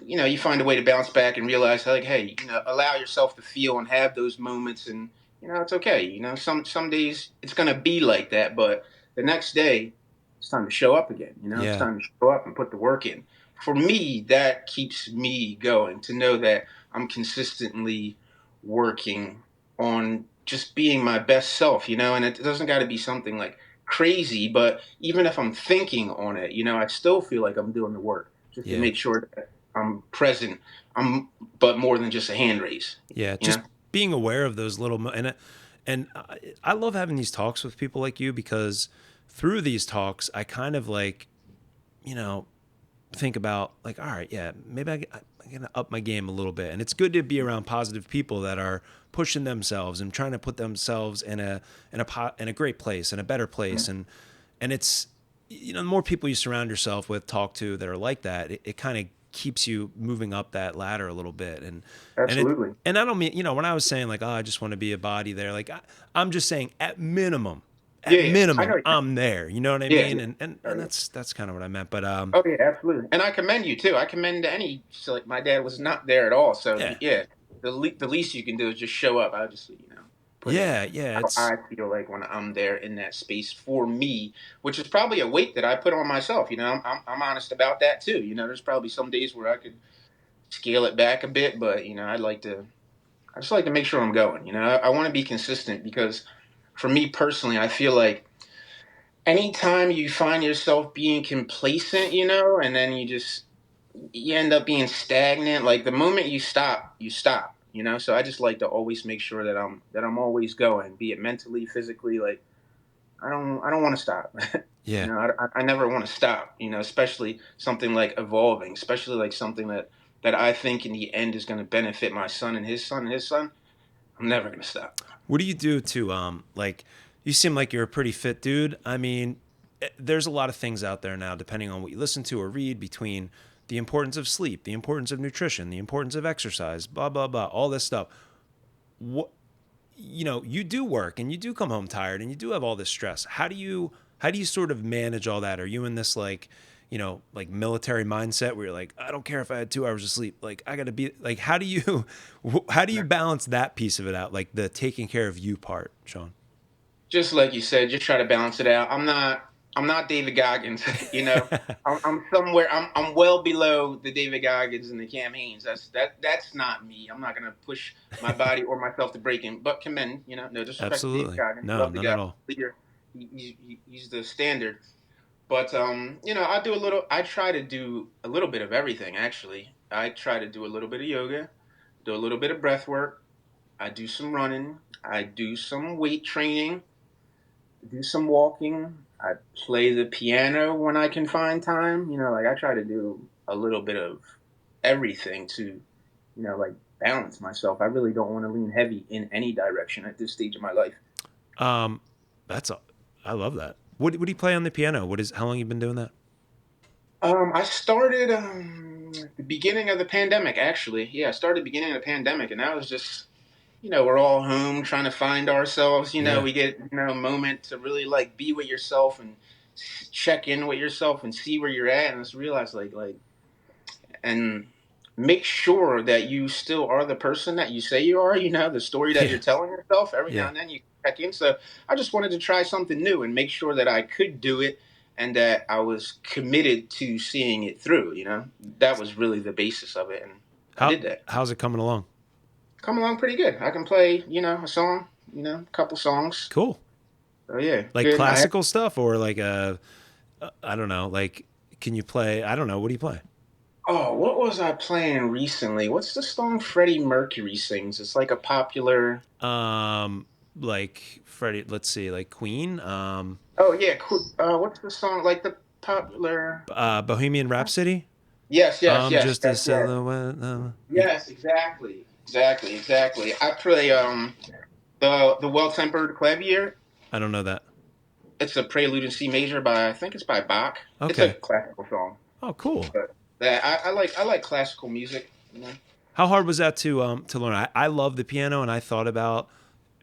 you find a way to bounce back and realize, like, hey, allow yourself to feel and have those moments, and it's okay. Some days it's gonna be like that, but the next day it's time to show up again. It's Yeah. time to show up and put the work in. For me, that keeps me going, to know that I'm consistently working on just being my best self, and it doesn't got to be something like crazy, but even if I'm thinking on it, I still feel like I'm doing the work just to Yeah. make sure that I'm present. But more than just a hand raise. Yeah. You Just know. being aware of those little and I love having these talks with people like you, because through these talks I kind of like, you know, think about like, all right, yeah, maybe I'm gonna up my game a little bit. And it's good to be around positive people that are pushing themselves and trying to put themselves in a great place, in a better place. And it's, the more people you surround yourself with, talk to, that are like that, it kind of keeps you moving up that ladder a little bit. And it Absolutely. and I don't mean, when I was saying like, oh, I just want to be a body there, like I'm just saying at Yeah, yeah. I minimum know. I'm there. You know what I Yeah, mean? yeah. And that's kind of what I meant. But Oh yeah, absolutely. And I commend you too. I commend any. So like my dad was not there at all. So yeah. yeah, the least you can do is just show up. I'll just put in Yeah, yeah, how it's I feel like when I'm there in that space for me, which is probably a weight that I put on myself. I'm honest about that too. There's probably some days where I could scale it back a bit, but I just like to make sure I'm going. I want to be consistent because for me personally, I feel like anytime you find yourself being complacent, and then you end up being stagnant. Like the moment you stop, you stop. So I just like to always make sure that I'm always going, be it mentally, physically. Like I don't want to stop. yeah. I never want to stop. Especially something like evolving, especially like something that I think in the end is going to benefit my son and his son and his son. I'm never going to stop. What do you do to like, you seem like you're a pretty fit dude. I mean, there's a lot of things out there now, depending on what you listen to or read, between the importance of sleep, the importance of nutrition, the importance of exercise, blah blah blah, all this stuff. What, you do work and you do come home tired and you do have all this stress. How do you sort of manage all that? Are you in this like, like military mindset where you're like, I don't care if I had 2 hours of sleep, like I gotta be like, how do you balance that piece of it out, like the taking care of you part, Sean? Just like you said, just try to balance it out. I'm not David Goggins. I'm somewhere. I'm well below the David Goggins and the Cam Hanes. That's not me. I'm not gonna push my body or myself to breaking. But commend. No disrespect to David Absolutely. Goggins. No, Love the none at guy. all. Leader. He's the standard. But I try to do a little bit of everything actually. I try to do a little bit of yoga, do a little bit of breath work. I do some running. I do some weight training. Do some walking. I play the piano when I can find time. Like I try to do a little bit of everything to, like balance myself. I really don't want to lean heavy in any direction at this stage of my life. Um, that's a, I love that. What do you play on the piano? How long you been doing that? I started the beginning of the pandemic, actually. Yeah, I started beginning of the pandemic, and that was just, we're all home trying to find ourselves. Yeah. We get, a moment to really like be with yourself and check in with yourself and see where you're at, and just realize and make sure that you still are the person that you say you are. The story that Yeah. you're telling yourself. Every now Yeah. and then you check in. So I just wanted to try something new and make sure that I could do it and that I was committed to seeing it through. That was really the basis of it, and I How did that. how's it coming along? Come along pretty good. I can play, a song, a couple songs. Cool. So yeah, Like good. classical stuff or like I don't know, like can you play, I don't know, what do you play? Oh, what was I playing recently? What's the song Freddie Mercury sings? It's like a popular. Um like Freddie, let's see, like Queen, Oh yeah, cool. What's the song like the popular? Bohemian Rhapsody? Yes, yes, I'm yes, just a yes, yes, silhouette. yes. Exactly, exactly, exactly. I play the Well Tempered Clavier. I don't know that. It's a Prelude in C major by I think it's by Bach. It's a Okay. classical song, Oh, cool. but that I like classical music. How hard was that to learn? I love the piano, and I thought about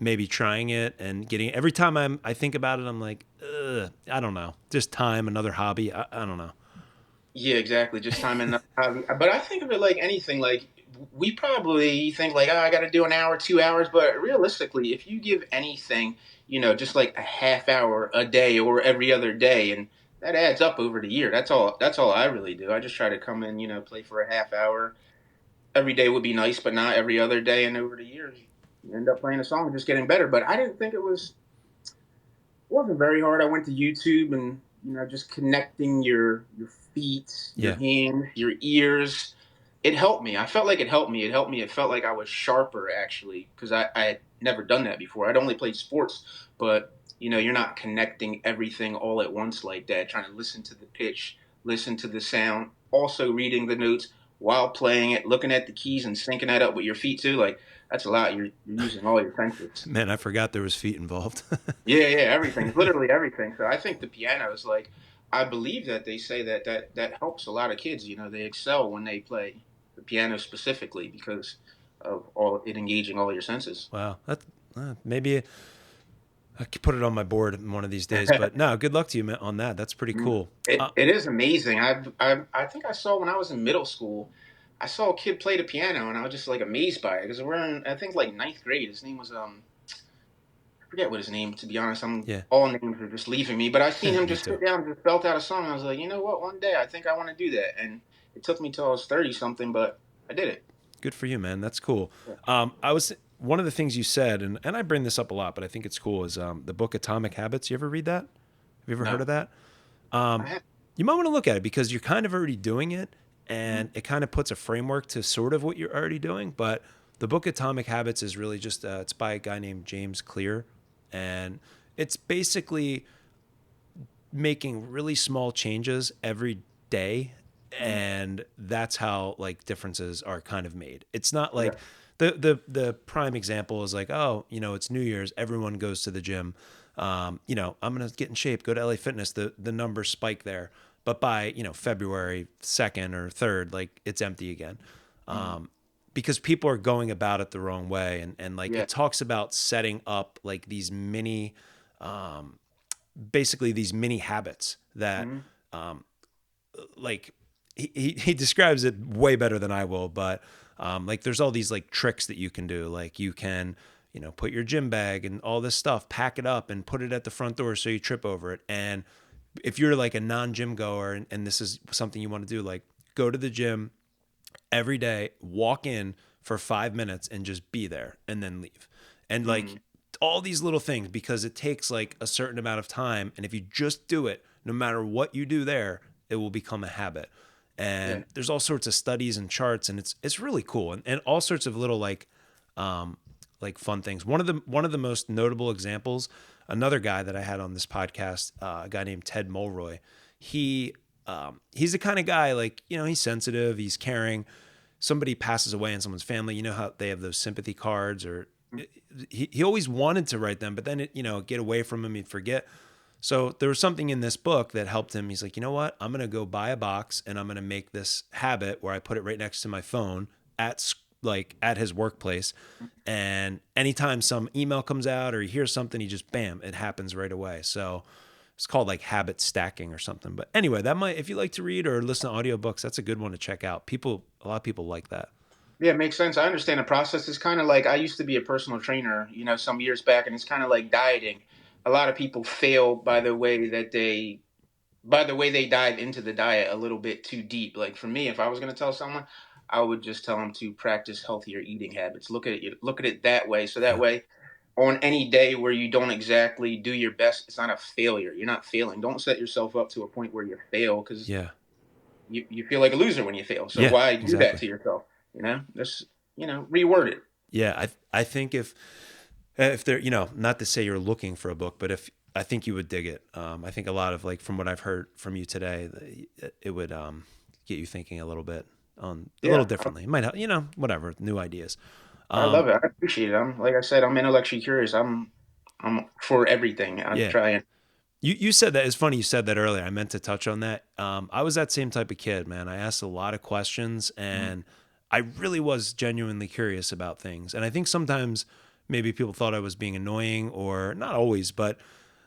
maybe trying it and getting it. Every time I think about it, I'm like, ugh, I don't know. Just time, another hobby. I don't know. Yeah, exactly. Just time and hobby. But I think of it like anything. Like we probably think like, oh, I got to do an hour, 2 hours. But realistically, if you give anything, just like a half hour a day or every other day, and that adds up over the year. That's all. That's all I really do. I just try to come in, play for a half hour. Every day would be nice, but not every other day. And over the years, you end up playing a song and just getting better. But I didn't think it wasn't very hard. I went to YouTube and just connecting your feet, your Yeah. hands, your ears. It helped me. I felt like it helped me. It helped me. It felt like I was sharper actually because I had never done that before. I'd only played sports, but you're not connecting everything all at once like that. Trying to listen to the pitch, listen to the sound, also reading the notes while playing it, looking at the keys and syncing that up with your feet too. Like that's a lot. You're using all your senses. Man, I forgot there was feet involved. Yeah, yeah, everything, literally everything. So I think the piano is like, I believe that they say that helps a lot of kids. They excel when they play the piano specifically because of all it engaging all your senses. Wow. Maybe I could put it on my board one of these days. But no, good luck to you on that. That's pretty Mm. cool. It is amazing. I think I saw when I was in middle school, I saw a kid play the piano and I was just like amazed by it because we're in I think like ninth grade. His name was I forget what his name, to be honest. Yeah. All names are just leaving me. But I seen him Me just too. sit down and just belt out a song. And I was like, you know what? One day I think I want to do that. And it took me till I was 30 something, but I did it. Good for you, man. That's cool. Yeah. I was one of the things you said, and I bring this up a lot, but I think it's cool. Is the book Atomic Habits? You ever read that? Have you ever heard No, of that? I have. You might want to look at it because you're kind of already doing it, and Mhm. it kind of puts a framework to sort of what you're already doing. But the book Atomic Habits is really just it's by a guy named James Clear, and it's basically making really small changes every day, Mhm. and that's how like differences are kind of made. It's not Yeah. like the prime example is like, oh, it's New Year's, everyone goes to the gym. I'm gonna get in shape, go to LA Fitness, the numbers spike there, but by February 2nd or 3rd, like it's empty again. Mhm. Because people are going about it the wrong way, and like Yeah. it talks about setting up like these mini basically these mini habits that Mhm. like he describes it way better than I will, but like there's all these like tricks that you can do. Like you can, put your gym bag and all this stuff, pack it up and put it at the front door so you trip over it. And if you're like a non-gym goer and this is something you want to do, like go to the gym every day, walk in for 5 minutes and just be there and then leave. And like Mhm. all these little things, because it takes like a certain amount of time. And if you just do it, no matter what you do there, it will become a habit. Yeah. And there's all sorts of studies and charts, and it's really cool, and all sorts of little um, fun things. One of the most notable examples, another guy that I had on this podcast, a guy named Ted Mulroy. He's the kind of guy, like, he's sensitive, he's caring. Somebody passes away in someone's family, you know how they have those sympathy cards, or he always wanted to write them, but then get away from him, he'd forget. So there was something in this book that helped him. He's like, you know what? I'm going to go buy a box and I'm going to make this habit where I put it right next to my phone at his workplace. And anytime some email comes out or he hears something, he just, bam, it happens right away. So it's called like habit stacking or something. But anyway, if you like to read or listen to audiobooks, that's a good one to check out. A lot of people like that. Yeah, it makes sense. I understand the process. It's kind of like I used to be a personal trainer, some years back, and it's kind of like dieting. A lot of people fail by the way they dive into the diet a little bit too deep. Like for me, if I was going to tell someone, I would just tell them to practice healthier eating habits. Look at it that way. So that Yeah. way, on any day where you don't exactly do your best, it's not a failure. You're not failing. Don't set yourself up to a point where you fail, because Yeah. you feel like a loser when you fail. So Yeah, why do that exactly. to yourself? Just reword it. Yeah. I think if they're, not to say you're looking for a book, but if I think you would dig it. I think a lot of, like, from what I've heard from you today, it would get you thinking a little bit a little Yeah, differently. It might help, whatever, new ideas. I Um, love it. I appreciate it. I'm like I said, I'm intellectually curious. I'm for everything. I yeah. try and You said that. It's funny you said that earlier. I meant to touch on that. I was that same type of kid, man. I asked a lot of questions, and I really was genuinely curious about things. And I think sometimes maybe people thought I was being annoying, or not always, but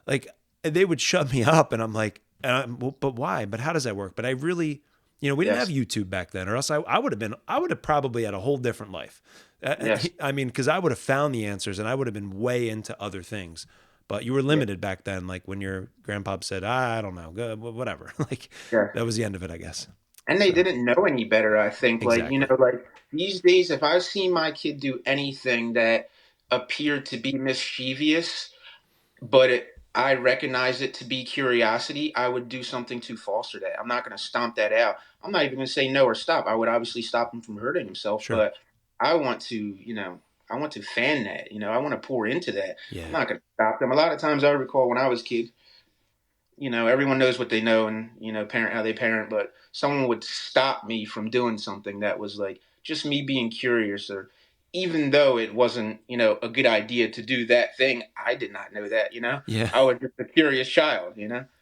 like they would shut me up, and I'm like, well, but why? But how does that work? But I really, we didn't have yes, YouTube back then, or else I would have probably had a whole different life. yes, I mean, because I would have found the answers, and I would have been way into other things. But you were yeah, limited back then, like when your grandpa said, I don't know, good, whatever. Like yes. that was the end of it, I guess. And they So didn't know any better. I think, exactly. like these days, if I see my kid do anything that appeared to be mischievous, but I recognize it to be curiosity, I would do something to foster that. I'm not going to stomp that out. I'm not even going to say no or stop. I would obviously stop him from hurting himself, Sure. but I want to, I want to fan that. I want to pour into that. I'm Yeah. not going to stop them. A lot of times, I recall when I was a kid, everyone knows what they know, and parent how they parent, but someone would stop me from doing something that was like just me being curious, or even though it wasn't a good idea to do that thing, I did not know that. Yeah. I was just a curious child.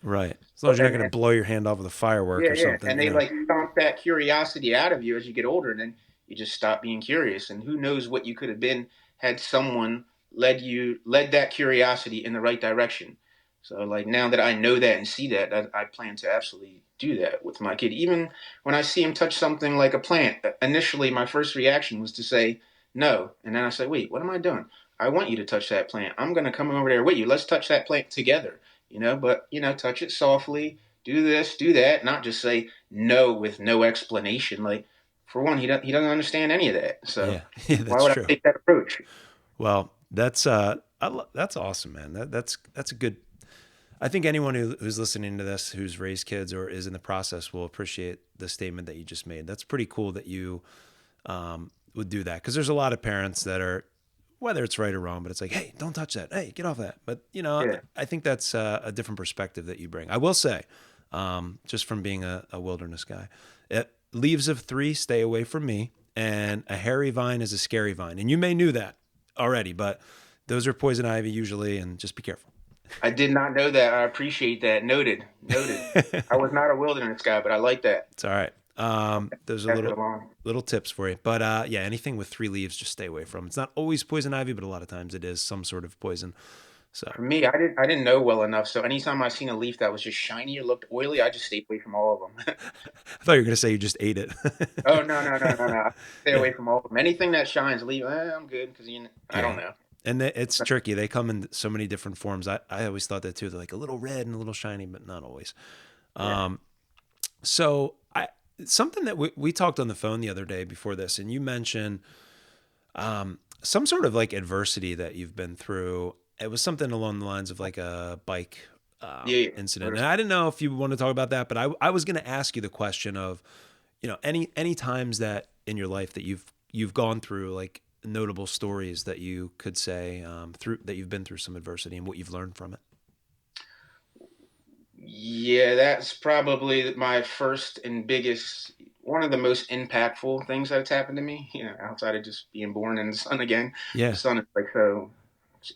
Right. As long as you're not and, going to and blow your hand off with a firework yeah, or yeah, something, and they like stomp that curiosity out of you as you get older, and then you just stop being curious, and who knows what you could have been had someone led that curiosity in the right direction. So like now that I know that and see that, I plan to absolutely do that with my kid. Even when I see him touch something like a plant, initially my first reaction was to say no, and then I say, wait, what am I doing? I want you to touch that plant. I'm going to come over there with you. Let's touch that plant together. But touch it softly, do this, do that, not just say no with no explanation. Like, for one, he doesn't understand any of that. So yeah. Yeah, why that's would I true. take that approach? Well, that's awesome, man. That's a good. I think anyone who's listening to this, who's raised kids or is in the process, will appreciate the statement that you just made. That's pretty cool that you would do that, because there's a lot of parents that are, whether it's right or wrong, but it's like, hey, don't touch that. Hey, get off that. But Yeah, I think that's a different perspective that you bring. I will say, just from being a wilderness guy, leaves of three stay away from me, and a hairy vine is a scary vine, and you may knew that already, but those are poison ivy usually, and just be careful. I did not know that. I appreciate that. Noted, noted. I was not a wilderness guy, but I like that. It's all right. Those are Pass it along. little tips for you. But yeah, anything with three leaves, just stay away from. It's not always poison ivy, but a lot of times it is some sort of poison. So For me, I didn't know well enough. So anytime I seen a leaf that was just shiny or looked oily, I just stayed away from all of them. I thought you were gonna say you just ate it. Oh no, no, no, no, no! I stay Yeah, away from all of them. Anything that shines, leave. I'm good, because I yeah. don't know. And it's tricky. They come in so many different forms. I always thought that too. They're like a little red and a little shiny, but not always. Yeah, So something that we talked on the phone the other day before this, and you mentioned some sort of like adversity that you've been through. It was something along the lines of like a bike yeah, yeah. incident. And I didn't know if you want to talk about that, but I was going to ask you the question of, any times that in your life that you've gone through like notable stories that you could say through that you've been through some adversity and what you've learned from it. Yeah, that's probably my first and biggest, one of the most impactful things that's happened to me. Outside of just being born in the sun again. The Yeah. sun is like so,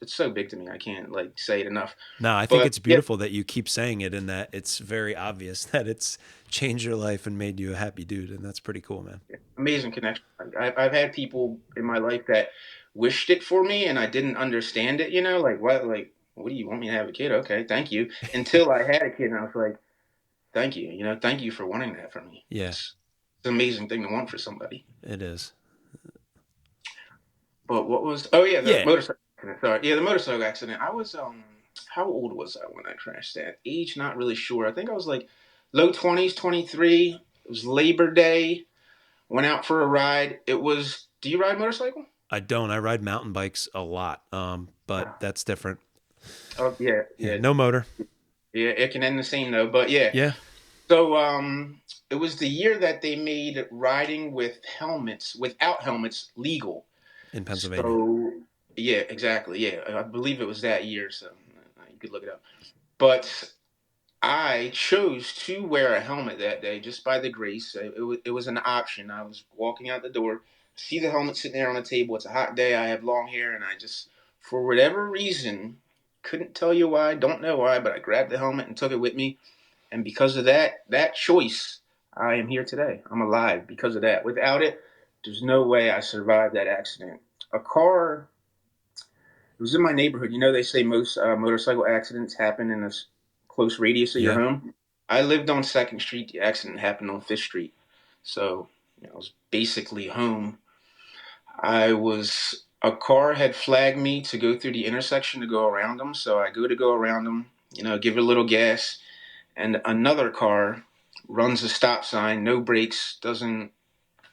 it's so big to me. I can't like say it enough. No, I think But it's yeah, beautiful that you keep saying it and that it's very obvious that it's changed your life and made you a happy dude. And that's pretty cool, man. amazing connection. Like, I've had people in my life that wished it for me, and I didn't understand it. Like what? Like, what do you want me to have a kid? Okay, thank you. Until I had a kid, and I was like, thank you. Thank you for wanting that for me. Yeah, It's an amazing thing to want for somebody. it is. But what was? Oh yeah, the Yeah. motorcycle accident. Sorry, yeah, the motorcycle accident. I was how old was I when I crashed that? Age, not really sure. I think I was like low 20s, 23. It was Labor Day. Went out for a ride. It was. Do you ride motorcycle? I don't. I ride mountain bikes a lot, but that's different. Oh yeah, Yeah, yeah, no motor. yeah. It can end the same though. But yeah. Yeah, So it was the year that they made riding with helmets, without helmets, legal. in Pennsylvania. So yeah, exactly. Yeah, I believe it was that year. So you could look it up. But I chose to wear a helmet that day just by the grace. It was an option. I was walking out the door, see the helmet sitting there on the table. It's a hot day. I have long hair, and I just, for whatever reason, couldn't tell you why, don't know why, but I grabbed the helmet and took it with me. And because of that choice, I am here today. I'm alive because of that. Without it, there's no way I survived that accident. A car, it was in my neighborhood. They say most motorcycle accidents happen in a close radius of your Yeah. home. I lived on Second Street. The accident happened on Fifth Street, so I was basically home. I was A car had flagged me to go through the intersection to go around them, so I go to go around them. Give it a little gas, and another car runs a stop sign, no brakes, doesn't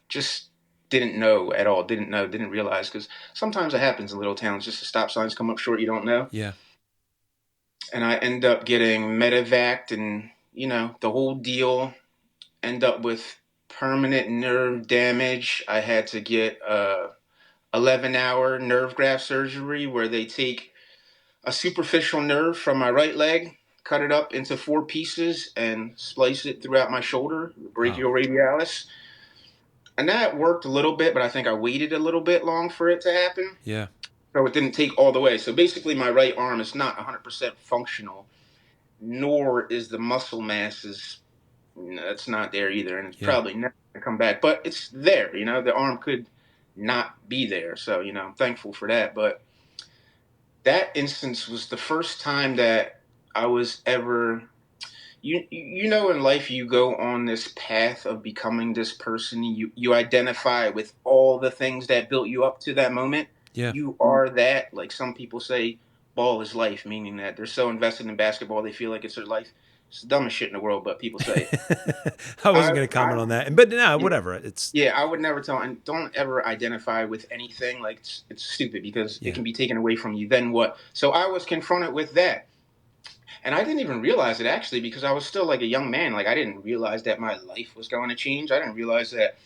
just didn't know at all, didn't know, didn't realize because sometimes it happens in little towns. Just the stop signs come up short, you don't know, Yeah. and I end up getting medevaced and the whole deal. End up with permanent nerve damage. I had to get 11-hour nerve graft surgery where they take a superficial nerve from my right leg, cut it up into four pieces, and splice it throughout my shoulder, the Wow. brachioradialis. And that worked a little bit, but I think I waited a little bit long for it to happen. Yeah. So it didn't take all the way. So basically, my right arm is not 100% functional, nor is the muscle mass it's not there either, and it's Yeah. probably never going to come back. But it's there. The arm could not be there. So I'm thankful for that. But that instance was the first time that I was ever in life you go on this path of becoming this person. You identify with all the things that built you up to that moment. Yeah. You are that. Like some people say, ball is life, meaning that they're so invested in basketball they feel like it's their life. It's the dumbest shit in the world, but people say. I wasn't I going to comment I on that, but no, yeah, whatever. It's yeah, I would never tell, and don't ever identify with anything like it's stupid because it yeah. can be taken away from you. Then what? So I was confronted with that. And I didn't even realize it actually because I was still like a young man. Like I didn't realize that my life was going to change. I didn't realize that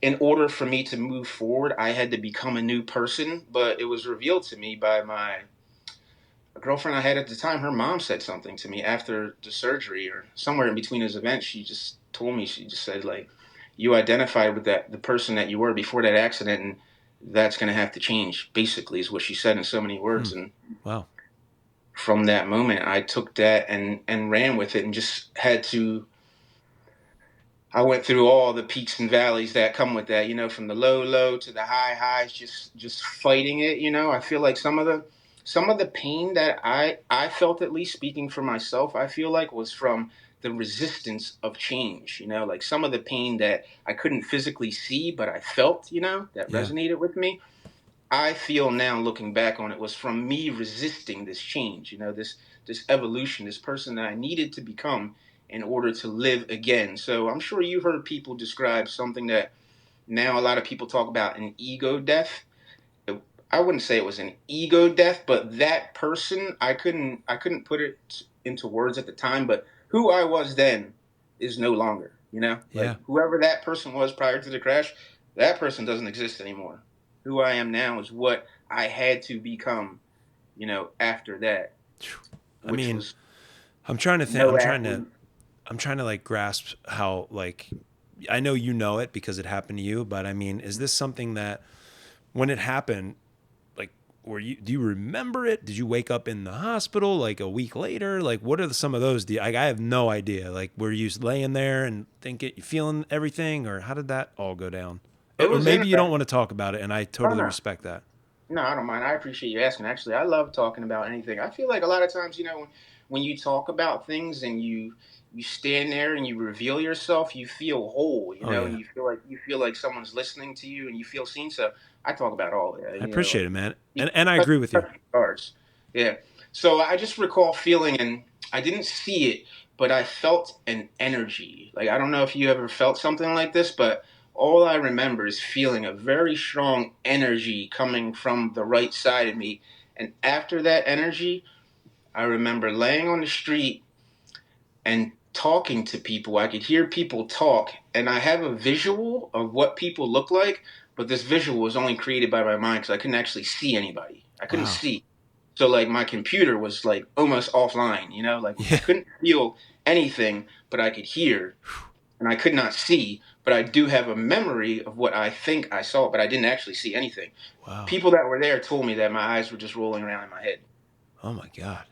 in order for me to move forward, I had to become a new person. But it was revealed to me by my girlfriend I had at the time. Her mom said something to me after the surgery or somewhere in between those events. She just told me, she just said like, you identified with the person that you were before that accident, and that's going to have to change. Basically, is what she said in so many Hmm. words. And Wow. from that moment, I took that and ran with it and just had to. I went through all the peaks and valleys that come with that, from the low to the highs, just fighting it. I feel like some of the pain that I felt, at least speaking for myself, I feel like was from the resistance of change. Like some of the pain that I couldn't physically see, but I felt, that Yeah. resonated with me. I feel now looking back on it was from me resisting this change, this evolution, this person that I needed to become in order to live again. So I'm sure you heard people describe something that now a lot of people talk about an ego death. I wouldn't say it was an ego death, but that person I couldn't put it into words at the time, but who I was then is no longer. Yeah. Like whoever that person was prior to the crash, that person doesn't exist anymore. Who I am now is what I had to become, after that, I which mean, was I'm trying to think. no athlete. I'm trying to like grasp how like I know you know it because it happened to you, but I mean, is this something that when it happened, like, do you remember it? Did you wake up in the hospital like a week later? Like, what are some of those? I have no idea. Like, were you laying there and you feeling everything, or how did that all go down? It Or was maybe you don't interesting. want to talk about it, and I Oh totally no, respect that. no, I don't mind. I appreciate you asking. Actually, I love talking about anything. I feel like a lot of times, when you talk about things and you stand there and you reveal yourself, you feel whole, Oh and yeah, you feel like someone's listening to you and you feel seen. So I talk about all of that, I appreciate like it, man, you and I touch, agree with you. touch the stars. Yeah. So I just recall feeling, and I didn't see it, but I felt an energy. Like I don't know if you ever felt something like this, but all I remember is feeling a very strong energy coming from the right side of me. And after that energy, I remember laying on the street and talking to people. I could hear people talk, and I have a visual of what people look like, but this visual was only created by my mind because I couldn't actually see anybody. I couldn't Wow. see. So like my computer was like almost offline, like I Yeah. couldn't feel anything, but I could hear and I could not see, but I do have a memory of what I think I saw, but I didn't actually see anything. Wow. People that were there told me that my eyes were just rolling around in my head. Oh my god.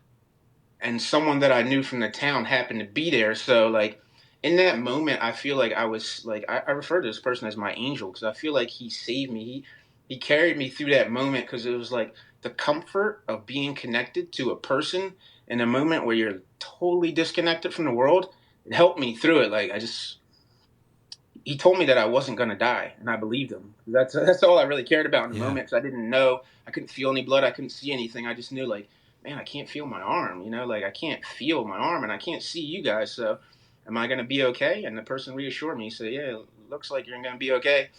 And someone that I knew from the town happened to be there. So, like, in that moment, I feel like I was like, I refer to this person as my angel because I feel like he saved me. He carried me through that moment because it was like the comfort of being connected to a person in a moment where you're totally disconnected from the world. It helped me through it. Like, he told me that I wasn't gonna die, and I believed him. That's all I really cared about in the Yeah. moment because I didn't know, I couldn't feel any blood, I couldn't see anything. I just knew like, man, I can't feel my arm. Like I can't feel my arm, and I can't see you guys. So, am I gonna be okay? And the person reassured me. He said, yeah, it looks like you're gonna be okay.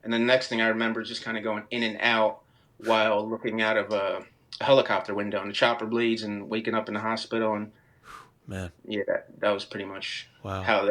And the next thing I remember, just kind of going in and out while looking out of a helicopter window and the chopper blades and waking up in the hospital. And Man. yeah, that was pretty much Wow. how.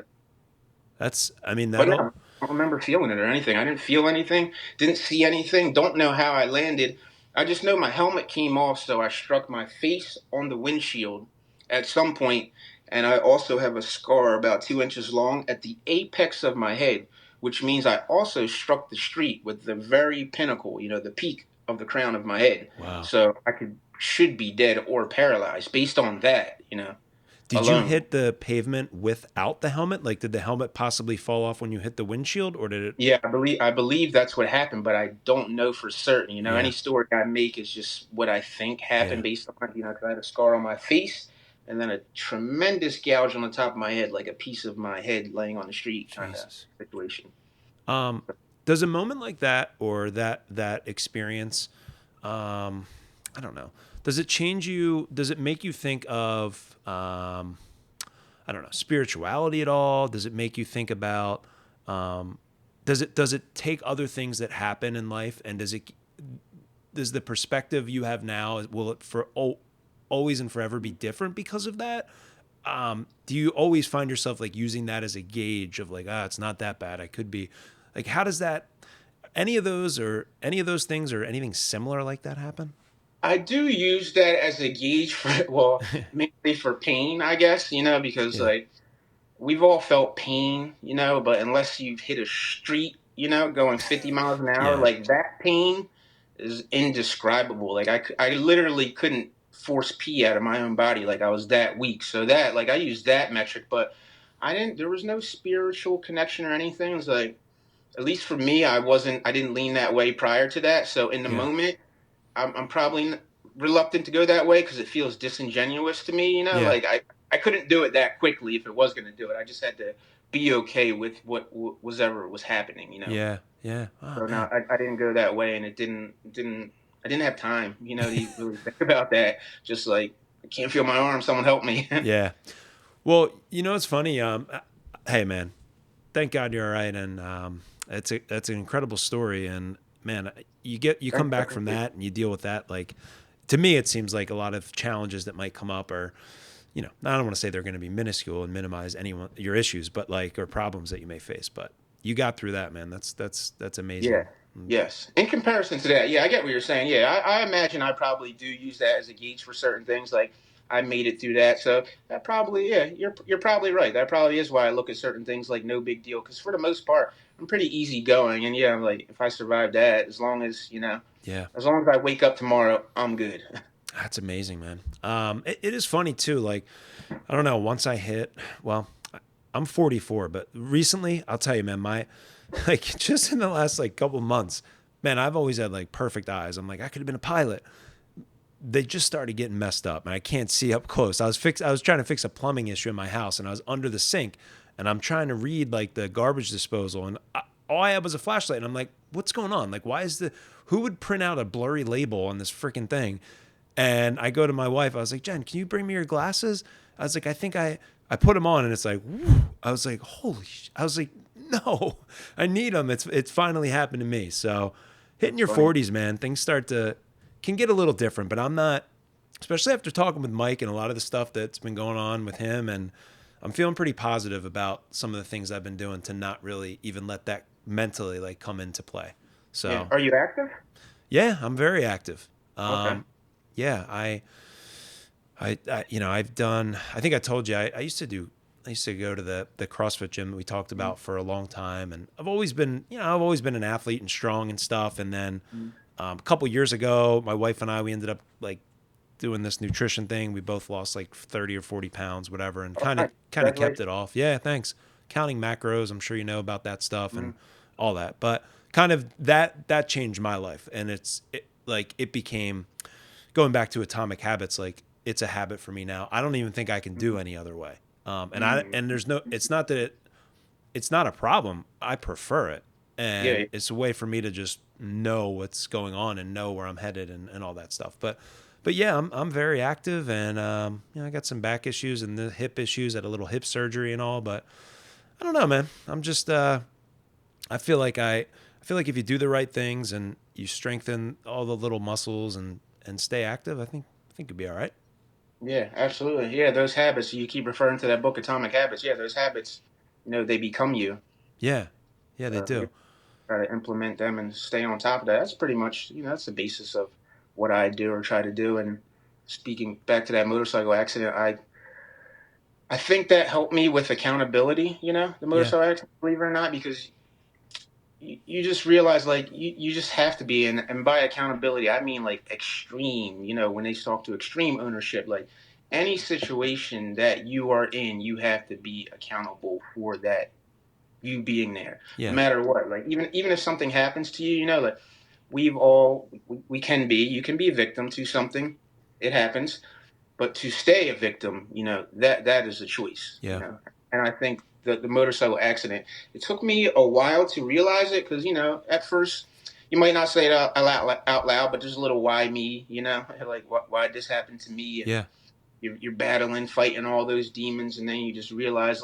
I mean, But yeah, that'll. I don't remember feeling it or anything. I didn't feel anything, didn't see anything, don't know how I landed. I just know my helmet came off, so I struck my face on the windshield at some point, and I also have a scar about 2 inches long at the apex of my head, which means I also struck the street with the very pinnacle, the peak of the crown of my head. Wow. So I should be dead or paralyzed based on that, Did you alone. hit the pavement without the helmet? Like, did the helmet possibly fall off when you hit the windshield, or did it? Yeah, I believe that's what happened, but I don't know for certain. Yeah. Any story I make is just what I think Yeah. happened based on, because I had a scar on my face and then a tremendous gouge on the top of my head, like a piece of my head laying on the street kind of Jesus. situation. Um, does a moment like that or that experience, I don't know, does it change you? Does it make you think of, I don't know, spirituality at all? Does it make you think about, um, does it take other things that happen in life, and does the perspective you have now, will it always and forever be different because of that? Do you always find yourself like using that as a gauge of like, it's not that bad, I could be like, how does that, any of those things or anything similar like that happen? I do use that as a gauge for, well, mainly for pain, I guess, because Yeah. like we've all felt pain, but unless you've hit a street, going 50 miles an hour, Yeah. like that pain is indescribable. Like I literally couldn't force pee out of my own body. Like I was that weak. So that, like I used that metric, but there was no spiritual connection or anything. It was like, at least for me, I didn't lean that way prior to that. So in the Yeah. moment, I'm probably reluctant to go that way because it feels disingenuous to me. Yeah. Like I couldn't do it that quickly if it was going to do it. I just had to be okay with what was ever was happening. Yeah. Yeah. Oh So no, man. I didn't go that way, and it didn't. I didn't have time, to really think about that. Just like I can't feel my arm. Someone help me. Yeah. Well, it's funny. Hey man, thank God you're all right. And, that's an incredible story. And man, you come Thanks, I back from appreciate it. that and you deal with that. Like, to me, it seems like a lot of challenges that might come up are, I don't want to say they're going to be minuscule and minimize your issues, but or problems that you may face. But you got through that, man. That's Yeah. amazing. Yes. In comparison to that, yeah, I get what you're saying. Yeah, I imagine I probably do use that as a gauge for certain things. Like I made it through that, so that probably, yeah, you're probably right. That probably is why I look at certain things like no big deal. Because for the most part, I'm pretty easygoing, and yeah, I'm like if I survive that, Yeah, as long as I wake up tomorrow, I'm good. that's amazing, man. It is funny too. Like I don't know. Once I hit, well, I'm 44, but recently, I'll tell you, man, my just in the last couple months, man, I've always had perfect eyes. I'm like, I could have been a pilot. They just started getting messed up, and I can't see up close. I was trying to fix a plumbing issue in my house, and I was under the sink, and I'm trying to read the garbage disposal, and all I had was a flashlight, and I'm like, what's going on? Like, who would print out a blurry label on this freaking thing? And I go to my wife. I was like, Jen, can you bring me your glasses? I was like, I put them on, and it's like, whew. I was like, I was like, no, I need them. It's finally happened to me. So hitting your Funny. 40s, man, things can get a little different, but I'm not, especially after talking with Mike and a lot of the stuff that's been going on with him. And I'm feeling pretty positive about some of the things I've been doing to not really even let that mentally come into play. Yeah. So Are you active? yeah, I'm very active. Okay. Yeah, I've done, I think I told you, I used to go to the CrossFit gym that we talked Mm-hmm. about for a long time. And I've always been an athlete and strong and stuff. And then, a couple years ago, my wife and I, we ended up doing this nutrition thing. We both lost 30 or 40 pounds, whatever, and Oh, kind of nice. kind of kept Congratulations. it off. Yeah, thanks. Counting macros, I'm sure you know about that stuff Mm-hmm. and all that. But kind of that changed my life, and it became going back to atomic habits. It's a habit for me now. I don't even think I can do any other way. And there's no. It's not that it's not a problem. I prefer it, and Yeah. it's a way for me to just know what's going on and know where I'm headed and all that stuff. But yeah, I'm very active, and I got some back issues and the hip issues. Had a little hip surgery and all, but I don't know, man. I'm just I feel like if you do the right things and you strengthen all the little muscles and stay active, I think you'll be all right. Yeah, absolutely. Yeah, those habits, you keep referring to that book, Atomic Habits. Yeah, those habits, they become you. Yeah, yeah, they You do. try to implement them and stay on top of that. That's pretty much, that's the basis of what I do or try to do. And speaking back to that motorcycle accident, I think that helped me with accountability, the Yeah, motorcycle accident, believe it or not, because you just realize you just have to be, and by accountability I mean extreme, when they talk to extreme ownership, like any situation that you are in, you have to be accountable for that, you being there, no yeah, matter what. Like even if something happens to you, like we can be, you can be a victim to something, it happens, but to stay a victim, that is a choice, yeah, And I think the motorcycle accident, it took me a while to realize it because, at first you might not say it out loud, but there's a little why me, like why this happened to me, and yeah, you're battling, fighting all those demons, and then you just realize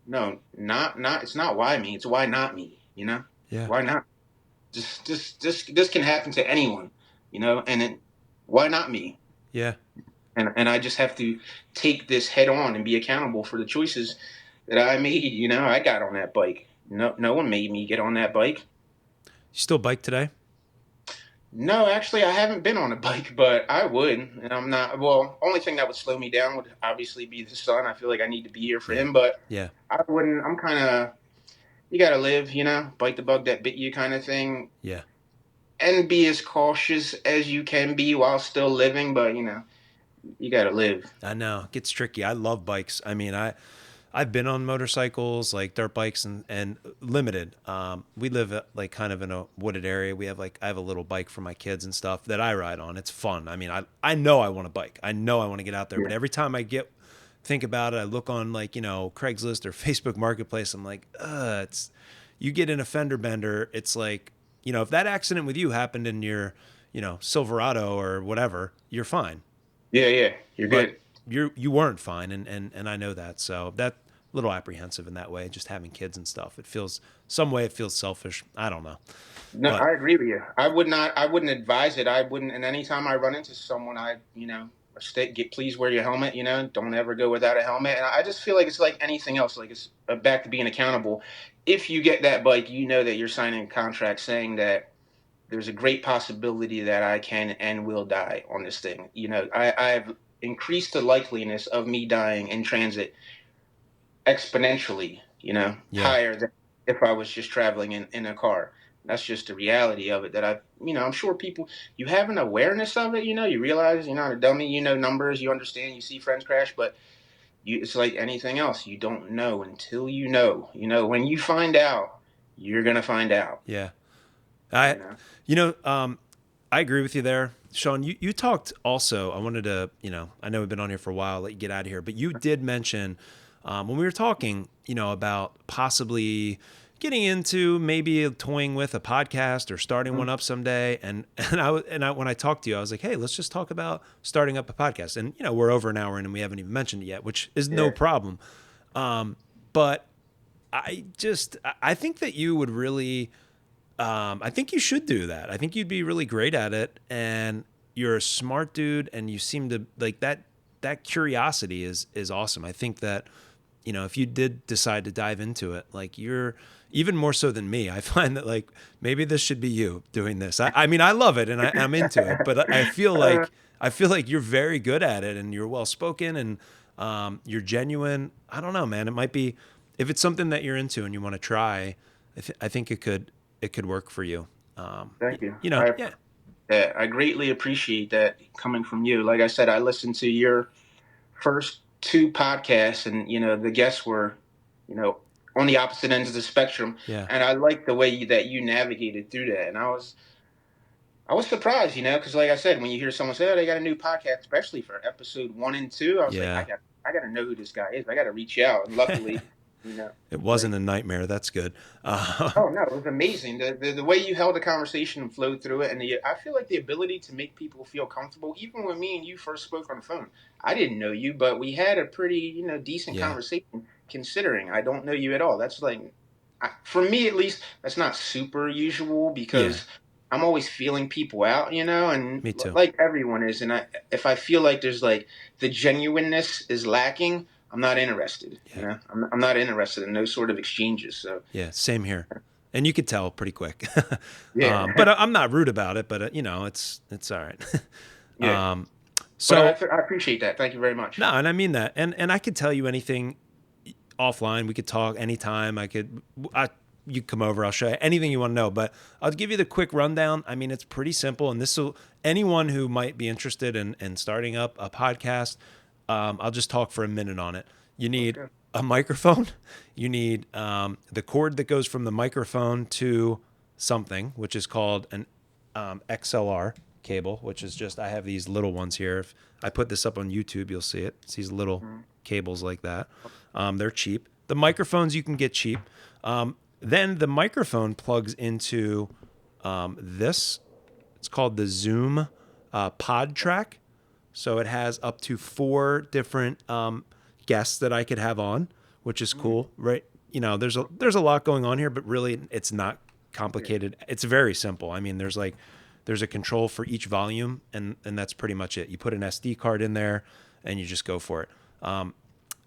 no, not it's not why me, it's why not me, yeah, why not? This can happen to anyone, and then why not me? yeah. And I just have to take this head on and be accountable for the choices that I made. I got on that bike. No one made me get on that bike. You still bike today? No, actually, I haven't been on a bike, but I would. And I'm not. Well, only thing that would slow me down would obviously be the sun. I feel like I need to be here for Yeah, him, but yeah, I wouldn't. I'm kind of. You gotta live, bite the bug that bit you, kind of thing, yeah. and be as cautious as you can be while still living. But you gotta live. I know it gets tricky. I love bikes. I mean, I've been on motorcycles, like dirt bikes and limited. We live kind of in a wooded area. I have a little bike for my kids and stuff that I ride on. It's fun. I mean, I know I want a bike. I know I want to get out there. But Yeah. every time think about it, I look on Craigslist or Facebook Marketplace. I'm like, it's you get in a fender bender. It's like if that accident with you happened in your Silverado or whatever, you're fine. Yeah, yeah. You're But good. you weren't fine, and I know that. So that a little apprehensive in that way, just having kids and stuff. It feels some way it feels selfish. I don't know. No, But I agree with you. I wouldn't advise it. I wouldn't. And anytime I run into someone, I, please wear your helmet. Don't ever go without a helmet. And I just feel like it's like anything else. Like it's back to being accountable. If you get that bike, you know that you're signing a contract saying that there's a great possibility that I can and will die on this thing. I've increased the likeliness of me dying in transit exponentially, Yeah. higher than if I was just traveling in a car. That's just the reality of it that I'm sure people, you have an awareness of it, you realize you're not a dummy, numbers, you understand, you see friends crash, but it's like anything else. You don't know until when you find out, you're going to find out, Yeah. you I, know? you know, I agree with you there, Sean. You talked also. I wanted to, I know we've been on here for a while. Let you get out of here, but you did mention when we were talking, about possibly getting into maybe toying with a podcast or starting one up someday. And when I talked to you, I was like, hey, let's just talk about starting up a podcast. And we're over an hour in, and we haven't even mentioned it yet, which is no Yeah. problem. But I think that you would really. I think you should do that. I think you'd be really great at it, and you're a smart dude, and you seem to like that. That curiosity is awesome. I think that if you did decide to dive into it, like you're even more so than me. I find that like maybe this should be you doing this. I mean, I love it and I'm into it, but I feel like you're very good at it, and you're well spoken, and you're genuine. I don't know, man. It might be if it's something that you're into and you want to try. I think it could work for you. Thank you. Yeah, I greatly appreciate that coming from you. Like I said, I listened to your first two podcasts, and the guests were, you know, on the opposite ends of the spectrum, yeah, and I liked the way that you navigated through that. And I was surprised, because like I said, when you hear someone say, "Oh, they got a new podcast," especially for episode 1 and 2, I was like, yeah. I got to know who this guy is. I got to reach out. And luckily, It like, wasn't a nightmare. That's good. oh no, it was amazing. The way you held the conversation and flowed through it, and I feel like the ability to make people feel comfortable. Even when me and you first spoke on the phone, I didn't know you, but we had a pretty decent Yeah, conversation. Considering I don't know you at all, that's like, for me at least, that's not super usual yeah. because I'm always feeling people out, and Me too. like everyone is. And if I feel like there's like the genuineness is lacking, I'm not interested. Yeah, I'm not interested in those sort of exchanges. So. yeah. Same here. And you could tell pretty quick. Yeah, But I'm not rude about it. But it's all right. yeah. um, But so I appreciate that. Thank you very much. no, and I mean that. And I could tell you anything offline. We could talk anytime. You come over. I'll show you anything you want to know. But I'll give you the quick rundown. I mean, it's pretty simple. And this will anyone who might be interested in starting up a podcast. I'll just talk for a minute on it. You need Okay. a microphone. You need the cord that goes from the microphone to something, which is called an XLR cable, which is just, I have these little ones here. If I put this up on YouTube, you'll see it. It's these little cables like that. They're cheap. The microphones you can get cheap. Then the microphone plugs into this. It's called the Zoom Pod Track. So it has up to 4 different guests that I could have on, which is cool, right? There's a lot going on here, but really it's not complicated. It's very simple. I mean, there's a control for each volume, and that's pretty much it. You put an SD card in there, and you just go for it.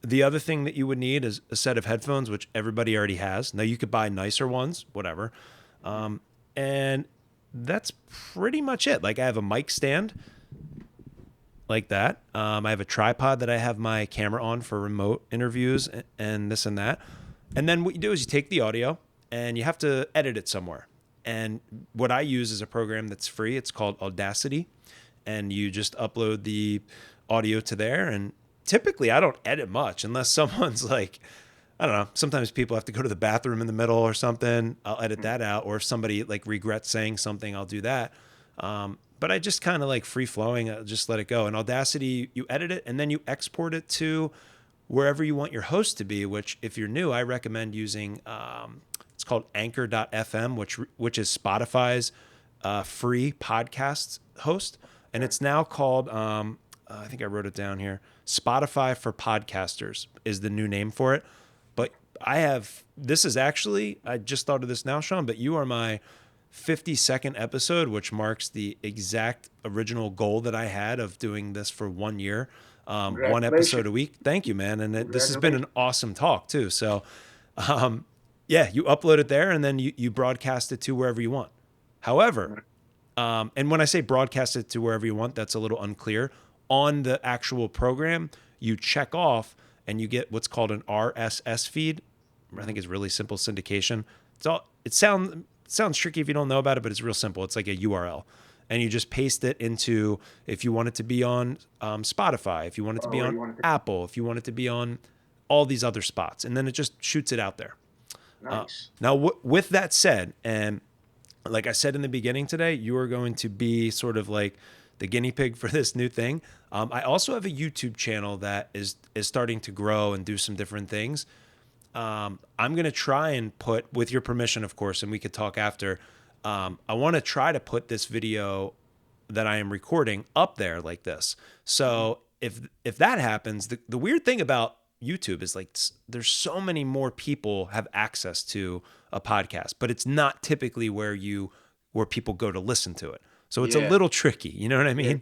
The other thing that you would need is a set of headphones, which everybody already has. Now you could buy nicer ones, whatever, and that's pretty much it. Like I have a mic stand like that. I have a tripod that I have my camera on for remote interviews and this and that. And then what you do is you take the audio and you have to edit it somewhere. And what I use is a program that's free. It's called Audacity. And you just upload the audio to there. And typically I don't edit much unless someone's like, I don't know, sometimes people have to go to the bathroom in the middle or something. I'll edit that out. Or if somebody like regrets saying something, I'll do that. But I just kind of like free flowing, just let it go. In Audacity, you edit it and then you export it to wherever you want your host to be, which if you're new, I recommend using, it's called anchor.fm, which is Spotify's free podcast host. And it's now called, I think I wrote it down here, Spotify for Podcasters is the new name for it. But I just thought of this now, Sean, but you are my 52nd episode, which marks the exact original goal that I had of doing this for 1 year. One episode Congratulations. a week. Thank you, man. And this has been an Congratulations. awesome talk too. So, yeah, you upload it there and then you broadcast it to wherever you want. However, and when I say broadcast it to wherever you want, that's a little unclear. On the actual program, you check off and you get what's called an RSS feed. I think it's really simple syndication. It sounds tricky if you don't know about it, but it's real simple. It's like a URL. And you just paste it into, if you want it to be on Spotify, if you want it to be Where on you want to Apple, if you want it to be on all these other spots. And then it just shoots it out there. Nice. Now, with that said, and like I said in the beginning today, you are going to be sort of like the guinea pig for this new thing. I also have a YouTube channel that is starting to grow and do some different things. I'm going to try and put, with your permission, of course, and we could talk after. I want to try to put this video that I am recording up there like this. So if that happens, the weird thing about YouTube is like there's so many more people have access to a podcast, but it's not typically where people go to listen to it. So it's a Yeah. little tricky, you know what I Yeah. mean?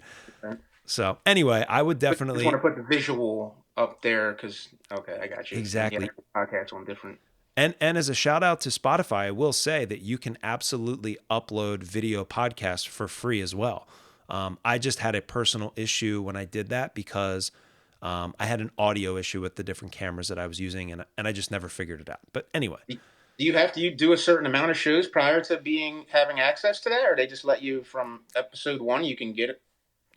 So anyway, I would But just want definitely to put the visual up there because okay, I got you. And yeah, exactly. podcasts on different. And as a shout out to Spotify, I will say that you can absolutely upload video podcasts for free as well. I just had a personal issue when I did that because I had an audio issue with the different cameras that I was using, and I just never figured it out. But anyway, Do you have to do a certain amount of shows prior to having access to that, or they just let you from episode one? You can get it,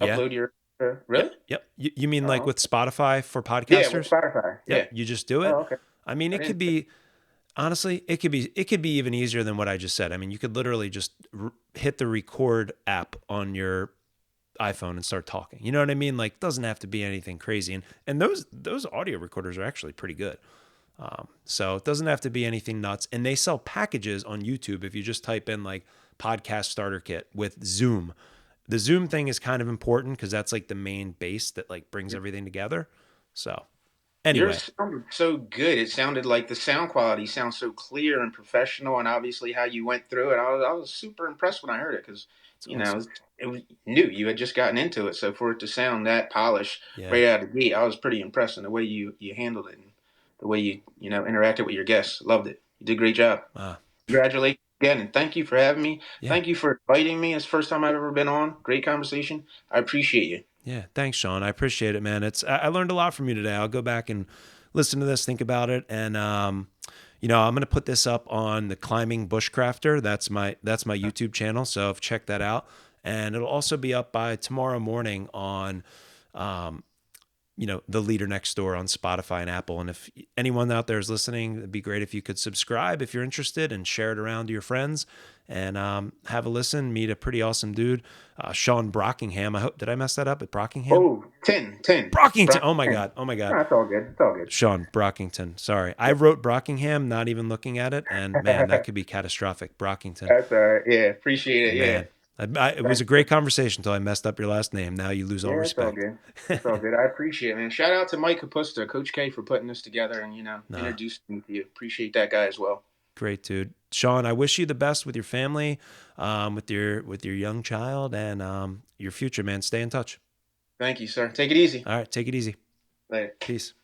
yeah, upload your. yep, Really? yep. You mean like Oh, with Spotify for yeah, with podcasters? Spotify. Yep, Yeah. you just do it. Oh, okay. I mean, I it could didn't. be honestly, it could be even easier than what I just said. I mean, you could literally just hit the record app on your iPhone and start talking. You know what I mean? Like, doesn't have to be anything crazy. And those audio recorders are actually pretty good. So it doesn't have to be anything nuts. And they sell packages on YouTube if you just type in like podcast starter kit with Zoom. The Zoom thing is kind of important because that's like the main base that like brings everything together. So anyway, Yours sounded so good. It sounded like the sound quality sounds so clear and professional, and obviously how you went through it. I was super impressed when I heard it because it's you know awesome. it was new. You had just gotten into it, so for it to sound that polished Yeah. right out of the gate, I was pretty impressed in the way you handled it and the way you interacted with your guests. Loved it. You did a great job. Uh, Congratulations again, and thank you for having me. yeah. Thank you for inviting me. It's the first time I've ever been on. Great conversation. I appreciate you. Yeah, thanks, Sean. I appreciate it, man. I learned a lot from you today. I'll go back and listen to this, think about it, and I'm gonna put this up on the Climbing Bushcrafter. That's my YouTube channel. So check that out, and it'll also be up by tomorrow morning on um, the Leader Next Door on Spotify and Apple. And if anyone out there is listening, it'd be great if you could subscribe if you're interested and share it around to your friends and have a listen. Meet a pretty awesome dude, Sean Brockingham. Did I mess that up at Brockingham? Oh, 10, 10. Brockington. Brock Oh my 10. God. Oh my God. No, it's all good. It's all good. Sean Brockington. Sorry. I wrote Brockingham, not even looking at it. And man, that could be catastrophic. Brockington. That's all right. Yeah, appreciate it. Yeah. Man. It was a great conversation until I messed up your last name. Now you lose all Yeah, it's all respect. good. It's all good. I appreciate it, man. Shout out to Mike Capusta, Coach K, for putting this together and, Nah, introducing me to you. Appreciate that guy as well. great dude. Sean, I wish you the best with your family, with your young child and your future, man. Stay in touch. Thank you, sir. Take it easy. All right, take it easy. Later. Peace.